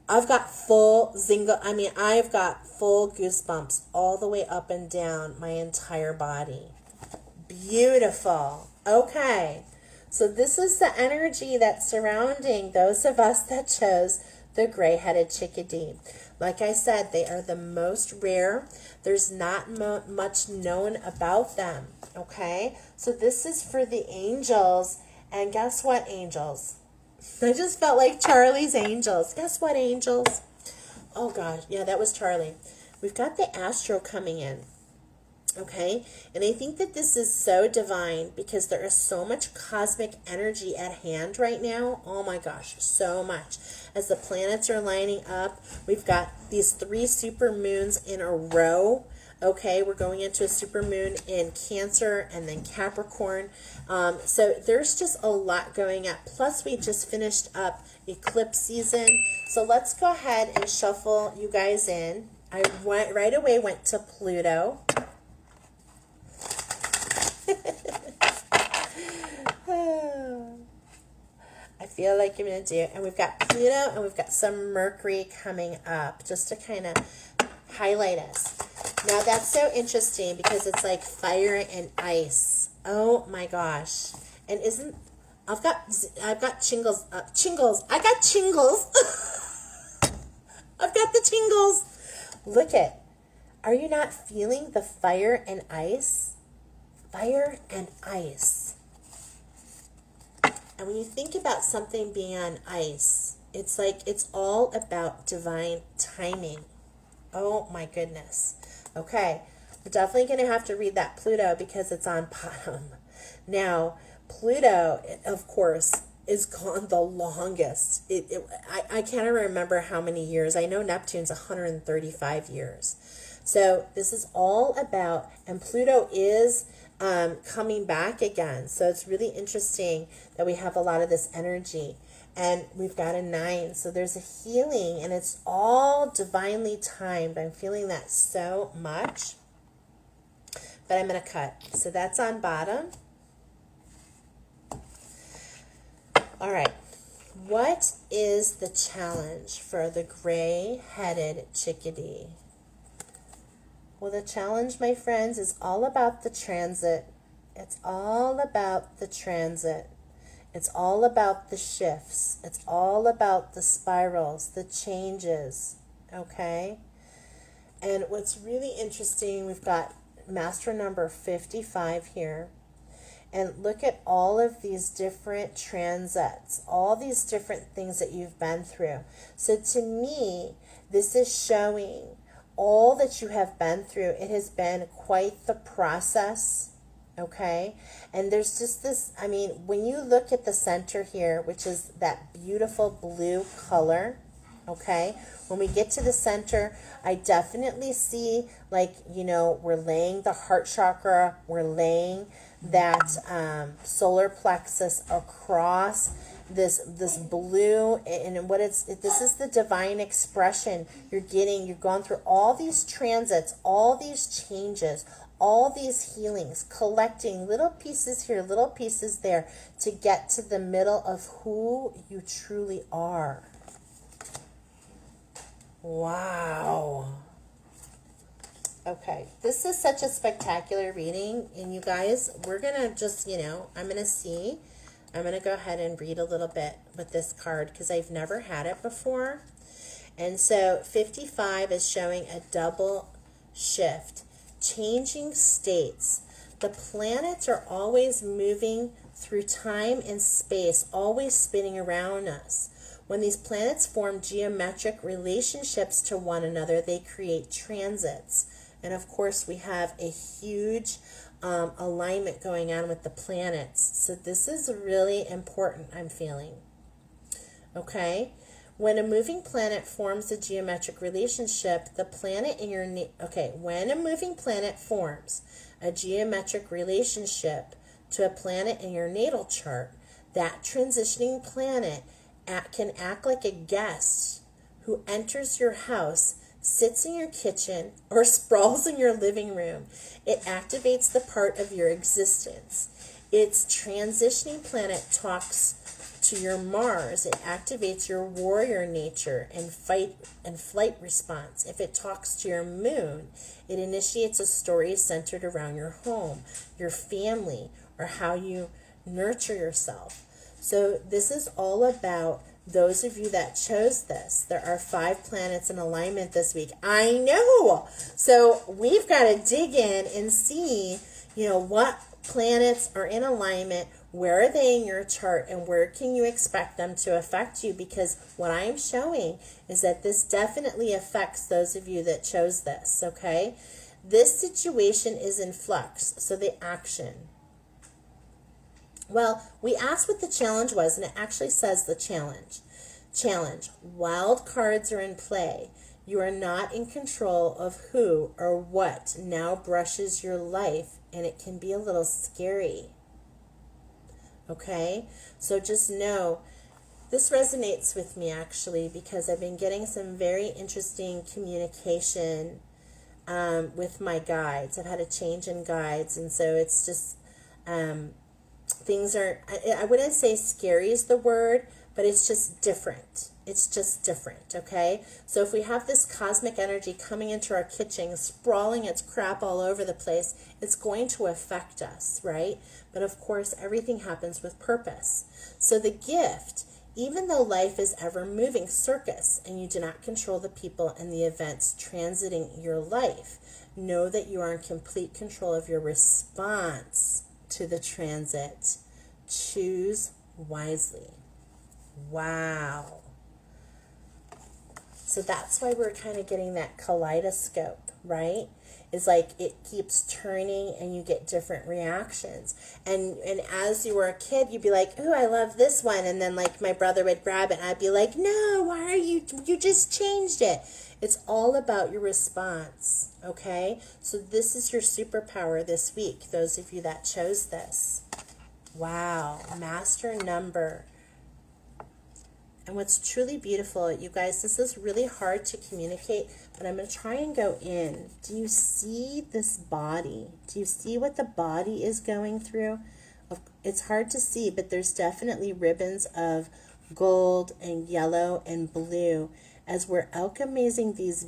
I've got I've got full goosebumps all the way up and down my entire body. Beautiful. Okay. So this is the energy that's surrounding those of us that chose the gray-headed chickadee. Like I said, they are the most rare. There's not much known about them. Okay. So this is for the angels. And guess what, angels? I just felt like Charlie's Angels. Guess what, angels? Oh, gosh. Yeah, that was Charlie. We've got the Astro coming in. Okay? And I think that this is so divine because there is so much cosmic energy at hand right now. Oh, my gosh. So much. As the planets are lining up, we've got these 3 super moons in a row. Okay, we're going into a supermoon in Cancer and then Capricorn. So there's just a lot going up. Plus, we just finished up eclipse season. So let's go ahead and shuffle you guys in. I right away went to Pluto. I feel like I'm going to do. And we've got Pluto and we've got some Mercury coming up just to kind of highlight us. Now that's so interesting because it's like fire and ice. Oh my gosh. And I've got chingles. I got chingles. I've got the chingles. Look it. Are you not feeling the fire and ice? Fire and ice. And when you think about something being on ice, it's like it's all about divine timing. Oh my goodness. Okay, we're definitely going to have to read that Pluto because it's on bottom. Now, Pluto, of course, is gone the longest. I can't remember how many years. I know Neptune's 135 years. So this is all about, and Pluto is coming back again. So it's really interesting that we have a lot of this energy. And we've got a 9. So there's a healing, and it's all divinely timed. I'm feeling that so much. But I'm going to cut. So that's on bottom. All right. What is the challenge for the gray-headed chickadee? Well, the challenge, my friends, is all about the transit. It's all about the transit. It's all about the shifts. It's all about the spirals, the changes, okay? And what's really interesting, we've got master number 55 here. And look at all of these different transits, all these different things that you've been through. So to me, this is showing all that you have been through. It has been quite the process. Okay, and there's just this, I mean, when you look at the center here, which is that beautiful blue color, okay, when we get to the center, I definitely see, like, you know, we're laying the heart chakra, we're laying that solar plexus across this blue, and this is the divine expression you're going through all these transits, all these changes, all these healings, collecting little pieces here, little pieces there to get to the middle of who you truly are. Wow. Okay, this is such a spectacular reading, and you guys, we're going to just, I'm going to go ahead and read a little bit with this card because I've never had it before. And so 55 is showing a double shift. Changing states. The planets are always moving through time and space, always spinning around us. When these planets form geometric relationships to one another, they create transits. And of course, we have a huge alignment going on with the planets. So this is really important, I'm feeling. Okay? When a moving planet forms a geometric relationship, the planet in your when a moving planet forms a geometric relationship to a planet in your natal chart, that transitioning planet can act like a guest who enters your house, sits in your kitchen, or sprawls in your living room. It activates the part of your existence. Its transitioning planet talks to your Mars. It activates your warrior nature and fight and flight response. If it talks to your moon, it initiates a story centered around your home, your family, or how you nurture yourself. So this is all about those of you that chose this. There are 5 planets in alignment this week. I know. So we've got to dig in and see, what planets are in alignment, where are they in your chart, and where can you expect them to affect you? Because what I'm showing is that this definitely affects those of you that chose this, okay? This situation is in flux, so the action. Well, we asked what the challenge was, and it actually says the challenge. Challenge. Wild cards are in play. You are not in control of who or what now brushes your life, and it can be a little scary. Okay? So just know, this resonates with me actually, because I've been getting some very interesting communication with my guides. I've had a change in guides, and so it's just... things are, I wouldn't say scary is the word, but it's just different. It's just different, okay? So if we have this cosmic energy coming into our kitchen, sprawling its crap all over the place, it's going to affect us, right? But of course, everything happens with purpose. So the gift, even though life is ever-moving circus and you do not control the people and the events transiting your life, know that you are in complete control of your response to the transit. Choose wisely. Wow. So that's why we're kind of getting that kaleidoscope, right? It's like it keeps turning and you get different reactions. And as you were a kid, you'd be like, "Ooh, I love this one." And then like my brother would grab it and I'd be like, "No, why are you just changed it." It's all about your response, okay? So this is your superpower this week, those of you that chose this. Wow, master number. And what's truly beautiful, you guys, this is really hard to communicate, but I'm going to try and go in. Do you see this body? Do you see what the body is going through? It's hard to see, but there's definitely ribbons of gold and yellow and blue as we're alchemizing these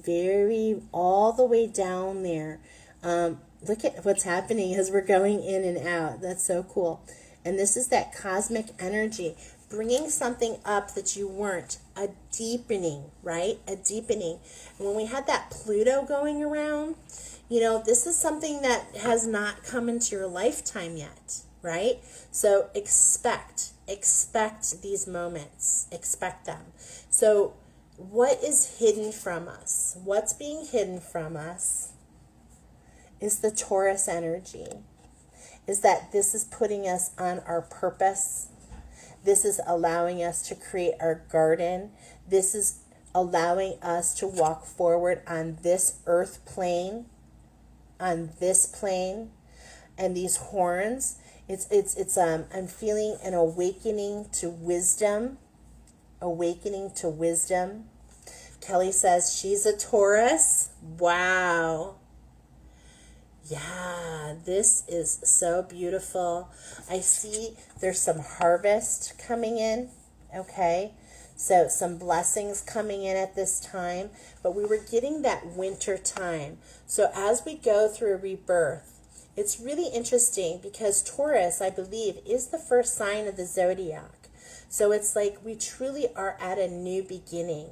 all the way down there. Look at what's happening as we're going in and out. That's so cool. And this is that cosmic energy, bringing something up that you weren't, a deepening, right? A deepening. And when we had that Pluto going around, this is something that has not come into your lifetime yet, right? So expect these moments, expect them. So what is hidden from us? What's being hidden from us is the Taurus energy. Is that this is putting us on our purpose. This is allowing us to create our garden. This is allowing us to walk forward on this earth plane, on this plane, and these horns. I'm feeling an awakening to wisdom. Awakening to wisdom. Kelly says she's a Taurus. Wow. Yeah, this is so beautiful. I see there's some harvest coming in, okay? So some blessings coming in at this time, but we were getting that winter time. So as we go through a rebirth, it's really interesting because Taurus, I believe, is the first sign of the zodiac. So it's like we truly are at a new beginning.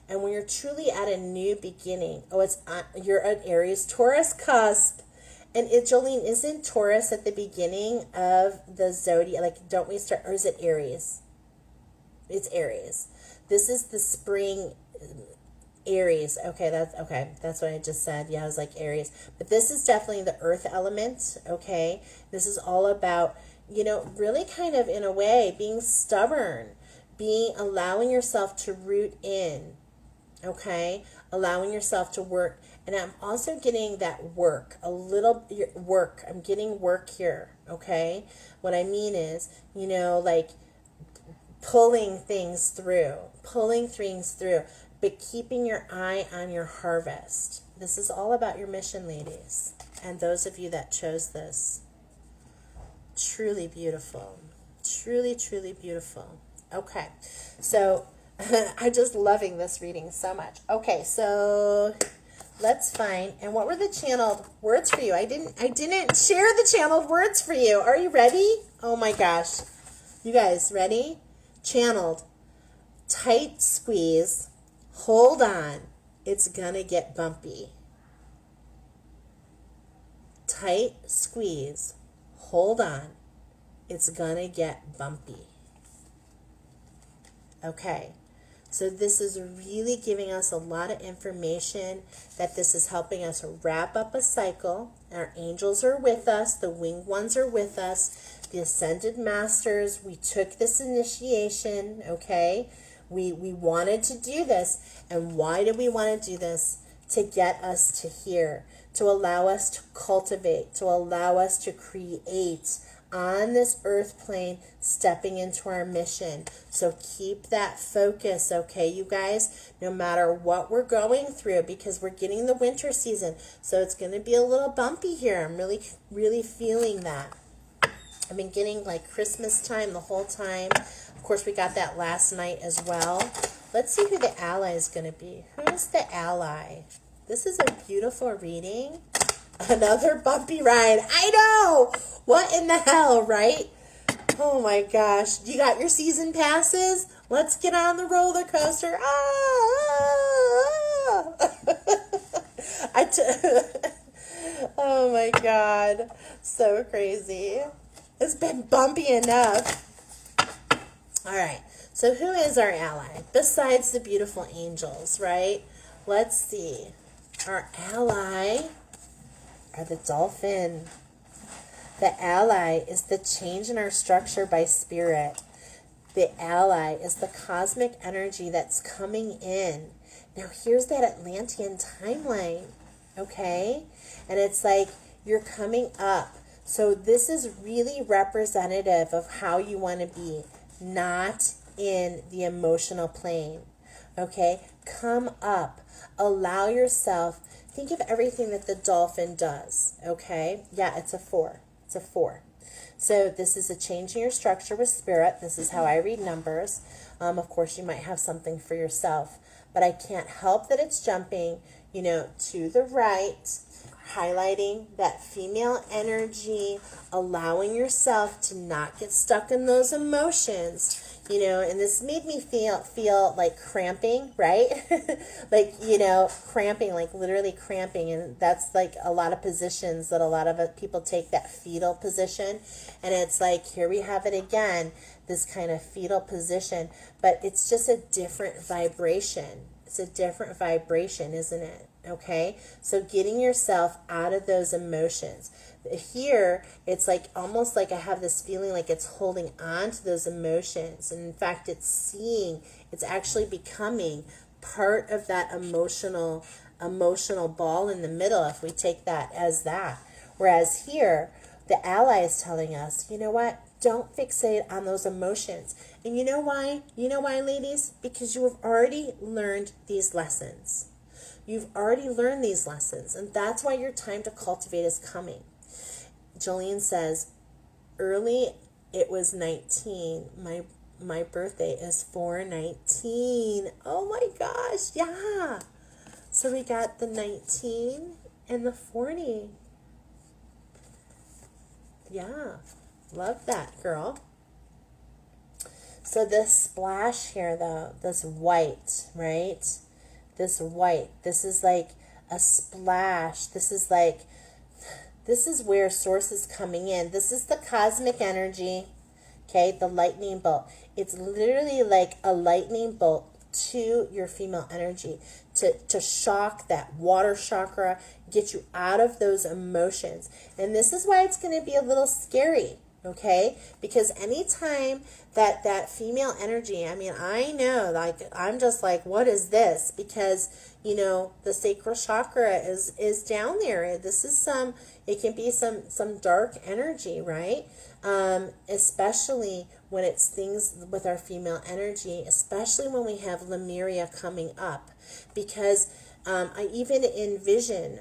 And when you're truly at a new beginning, you're an Aries Taurus cusp. And Jolene, isn't Taurus at the beginning of the zodiac? Like, don't we start, or is it Aries? It's Aries. This is the spring Aries. Okay, that's what I just said. Yeah, I was like Aries. But this is definitely the earth element, okay? This is all about, really kind of in a way being stubborn, allowing yourself to root in, okay? Allowing yourself to work. And I'm also getting that work, a little work. I'm getting work here, okay? What I mean is, like pulling things through, but keeping your eye on your harvest. This is all about your mission, ladies. And those of you that chose this, truly beautiful. Truly, truly beautiful. Okay, so I'm just loving this reading so much. Okay, so let's find, and what were the channeled words for you? I didn't share the channeled words for you. Are you ready? Oh my gosh. You guys ready? Channeled. Tight squeeze. Hold on. It's gonna get bumpy. Tight squeeze. Hold on. It's gonna get bumpy. Okay. So this is really giving us a lot of information that this is helping us wrap up a cycle. Our angels are with us. The winged ones are with us. The ascended masters, we took this initiation, okay? We wanted to do this. And why did we want to do this? To get us to here, to allow us to cultivate, to allow us to create on this earth plane, stepping into our mission. So keep that focus, okay, you guys, no matter what we're going through, because we're getting the winter season. So it's going to be a little bumpy here. I'm really, really feeling that. I've been getting like Christmas time the whole time. Of course, we got that last night as well. Let's see who the ally is going to be. Who's the ally? This is a beautiful reading. Another bumpy ride. I know! What in the hell, right? Oh my gosh. You got your season passes? Let's get on the roller coaster. Oh my God. So crazy. It's been bumpy enough. All right. So who is our ally? Besides the beautiful angels, right? Let's see. Our ally are the dolphin. The ally is the change in our structure by spirit. The ally is the cosmic energy that's coming in. Now here's that Atlantean timeline, okay? And it's like you're coming up. So this is really representative of how you want to be, not in the emotional plane, okay? Come up. Allow yourself. Think of everything that the dolphin does, okay? Yeah, it's a 4. It's a 4. So this is a change in your structure with spirit. This is how I read numbers. Of course, you might have something for yourself. But I can't help that it's jumping, to the right, highlighting that female energy, allowing yourself to not get stuck in those emotions. And this made me feel like cramping, right? like, cramping, like literally cramping. And that's like a lot of positions that a lot of people take, that fetal position. And it's like, here we have it again, this kind of fetal position. But it's just a different vibration. It's a different vibration, isn't it? Okay? So getting yourself out of those emotions. Here, it's like almost like I have this feeling like it's holding on to those emotions. And in fact, it's actually becoming part of that emotional ball in the middle, if we take that as that. Whereas here, the ally is telling us, you know what? Don't fixate on those emotions. And you know why? You know why, ladies? Because you have already learned these lessons. You've already learned these lessons. And that's why your time to cultivate is coming. Jolene says, early it was 19. My birthday is 4/19. Oh my gosh, yeah. So we got the 19 and the 40. Yeah, love that, girl. So this splash here, though, this white, right? This white, this is like a splash. This is where source is coming in. This is the cosmic energy, okay? The lightning bolt. It's literally like a lightning bolt to your female energy, to shock that water chakra, get you out of those emotions. And this is why it's going to be a little scary, okay? Because anytime that female energy, I mean, I know, like, I'm just like, what is this? Because, you know, the sacral chakra is down there. This is it can be some dark energy, right? Especially when it's things with our female energy, especially when we have Lemuria coming up. Because I even envision,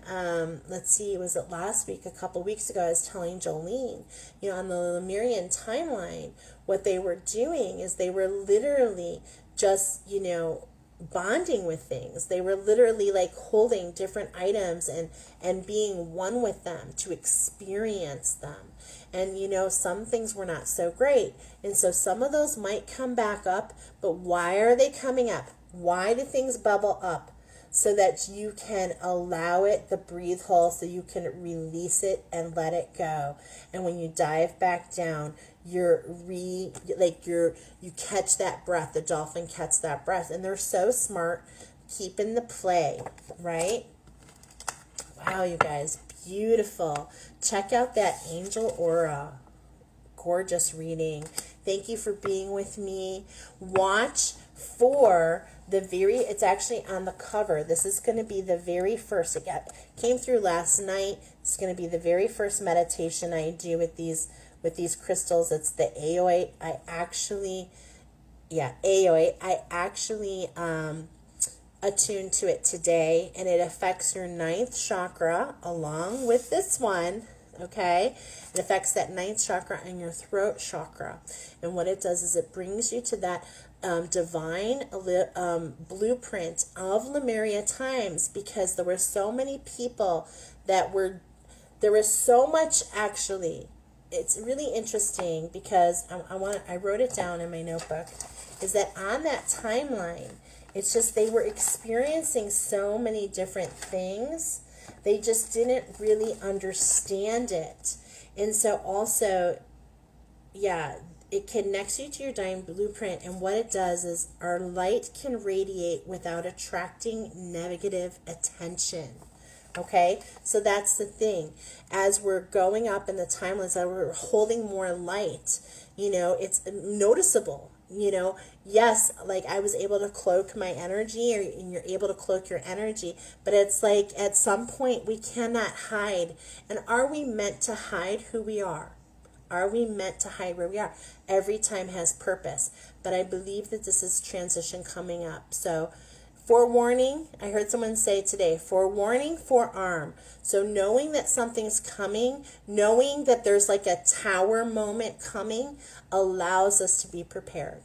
let's see, was it last week, a couple weeks ago, I was telling Jolene, you know, on the Lemurian timeline, what they were doing is they were literally just, you know, bonding with things. They were literally like holding different items and being one with them to experience them. And, you know, some things were not so great. And so some of those might come back up, but why are they coming up? Why do things bubble up? So that you can allow it the breathe hole, so you can release it and let it go. And when you dive back down, you catch that breath. The dolphin catch that breath, and they're so smart, keeping the play, right? Wow, you guys, beautiful. Check out that angel aura. Gorgeous reading. Thank you for being with me. Watch for it's actually on the cover. This is going to be the very first. It came through last night. It's going to be the very first meditation I do with these crystals. It's the A08. I actually attuned to it today, and it affects your ninth chakra along with this one. Okay, it affects that ninth chakra and your throat chakra. And what it does is it brings you to that divine blueprint of Lemuria times, because there were so many people there was so much, actually. It's really interesting because I wrote it down in my notebook, is that on that timeline, it's just they were experiencing so many different things. They just didn't really understand it. And so also, yeah, it connects you to your divine blueprint. And what it does is our light can radiate without attracting negative attention. Okay, so that's the thing. As we're going up in the timelines, as we're holding more light, you know, it's noticeable. You know, yes, like I was able to cloak my energy, and you're able to cloak your energy, but it's like at some point we cannot hide. And are we meant to hide who we are? Are we meant to hide where we are? Every time has purpose, but I believe that this is transition coming up. So forewarning, I heard someone say today, forewarning, forearm. So knowing that something's coming, knowing that there's like a tower moment coming, allows us to be prepared,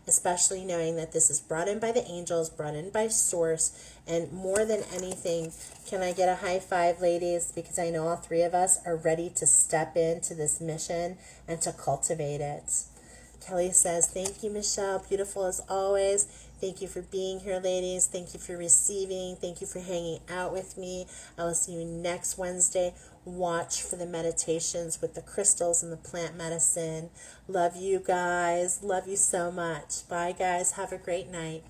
especially knowing that this is brought in by the angels, brought in by source. And more than anything, can I get a high five, ladies? Because I know all three of us are ready to step into this mission and to cultivate it. Kelly says, thank you, Michelle. Beautiful as always. Thank you for being here, ladies. Thank you for receiving. Thank you for hanging out with me. I will see you next Wednesday. Watch for the meditations with the crystals and the plant medicine. Love you guys. Love you so much. Bye, guys. Have a great night.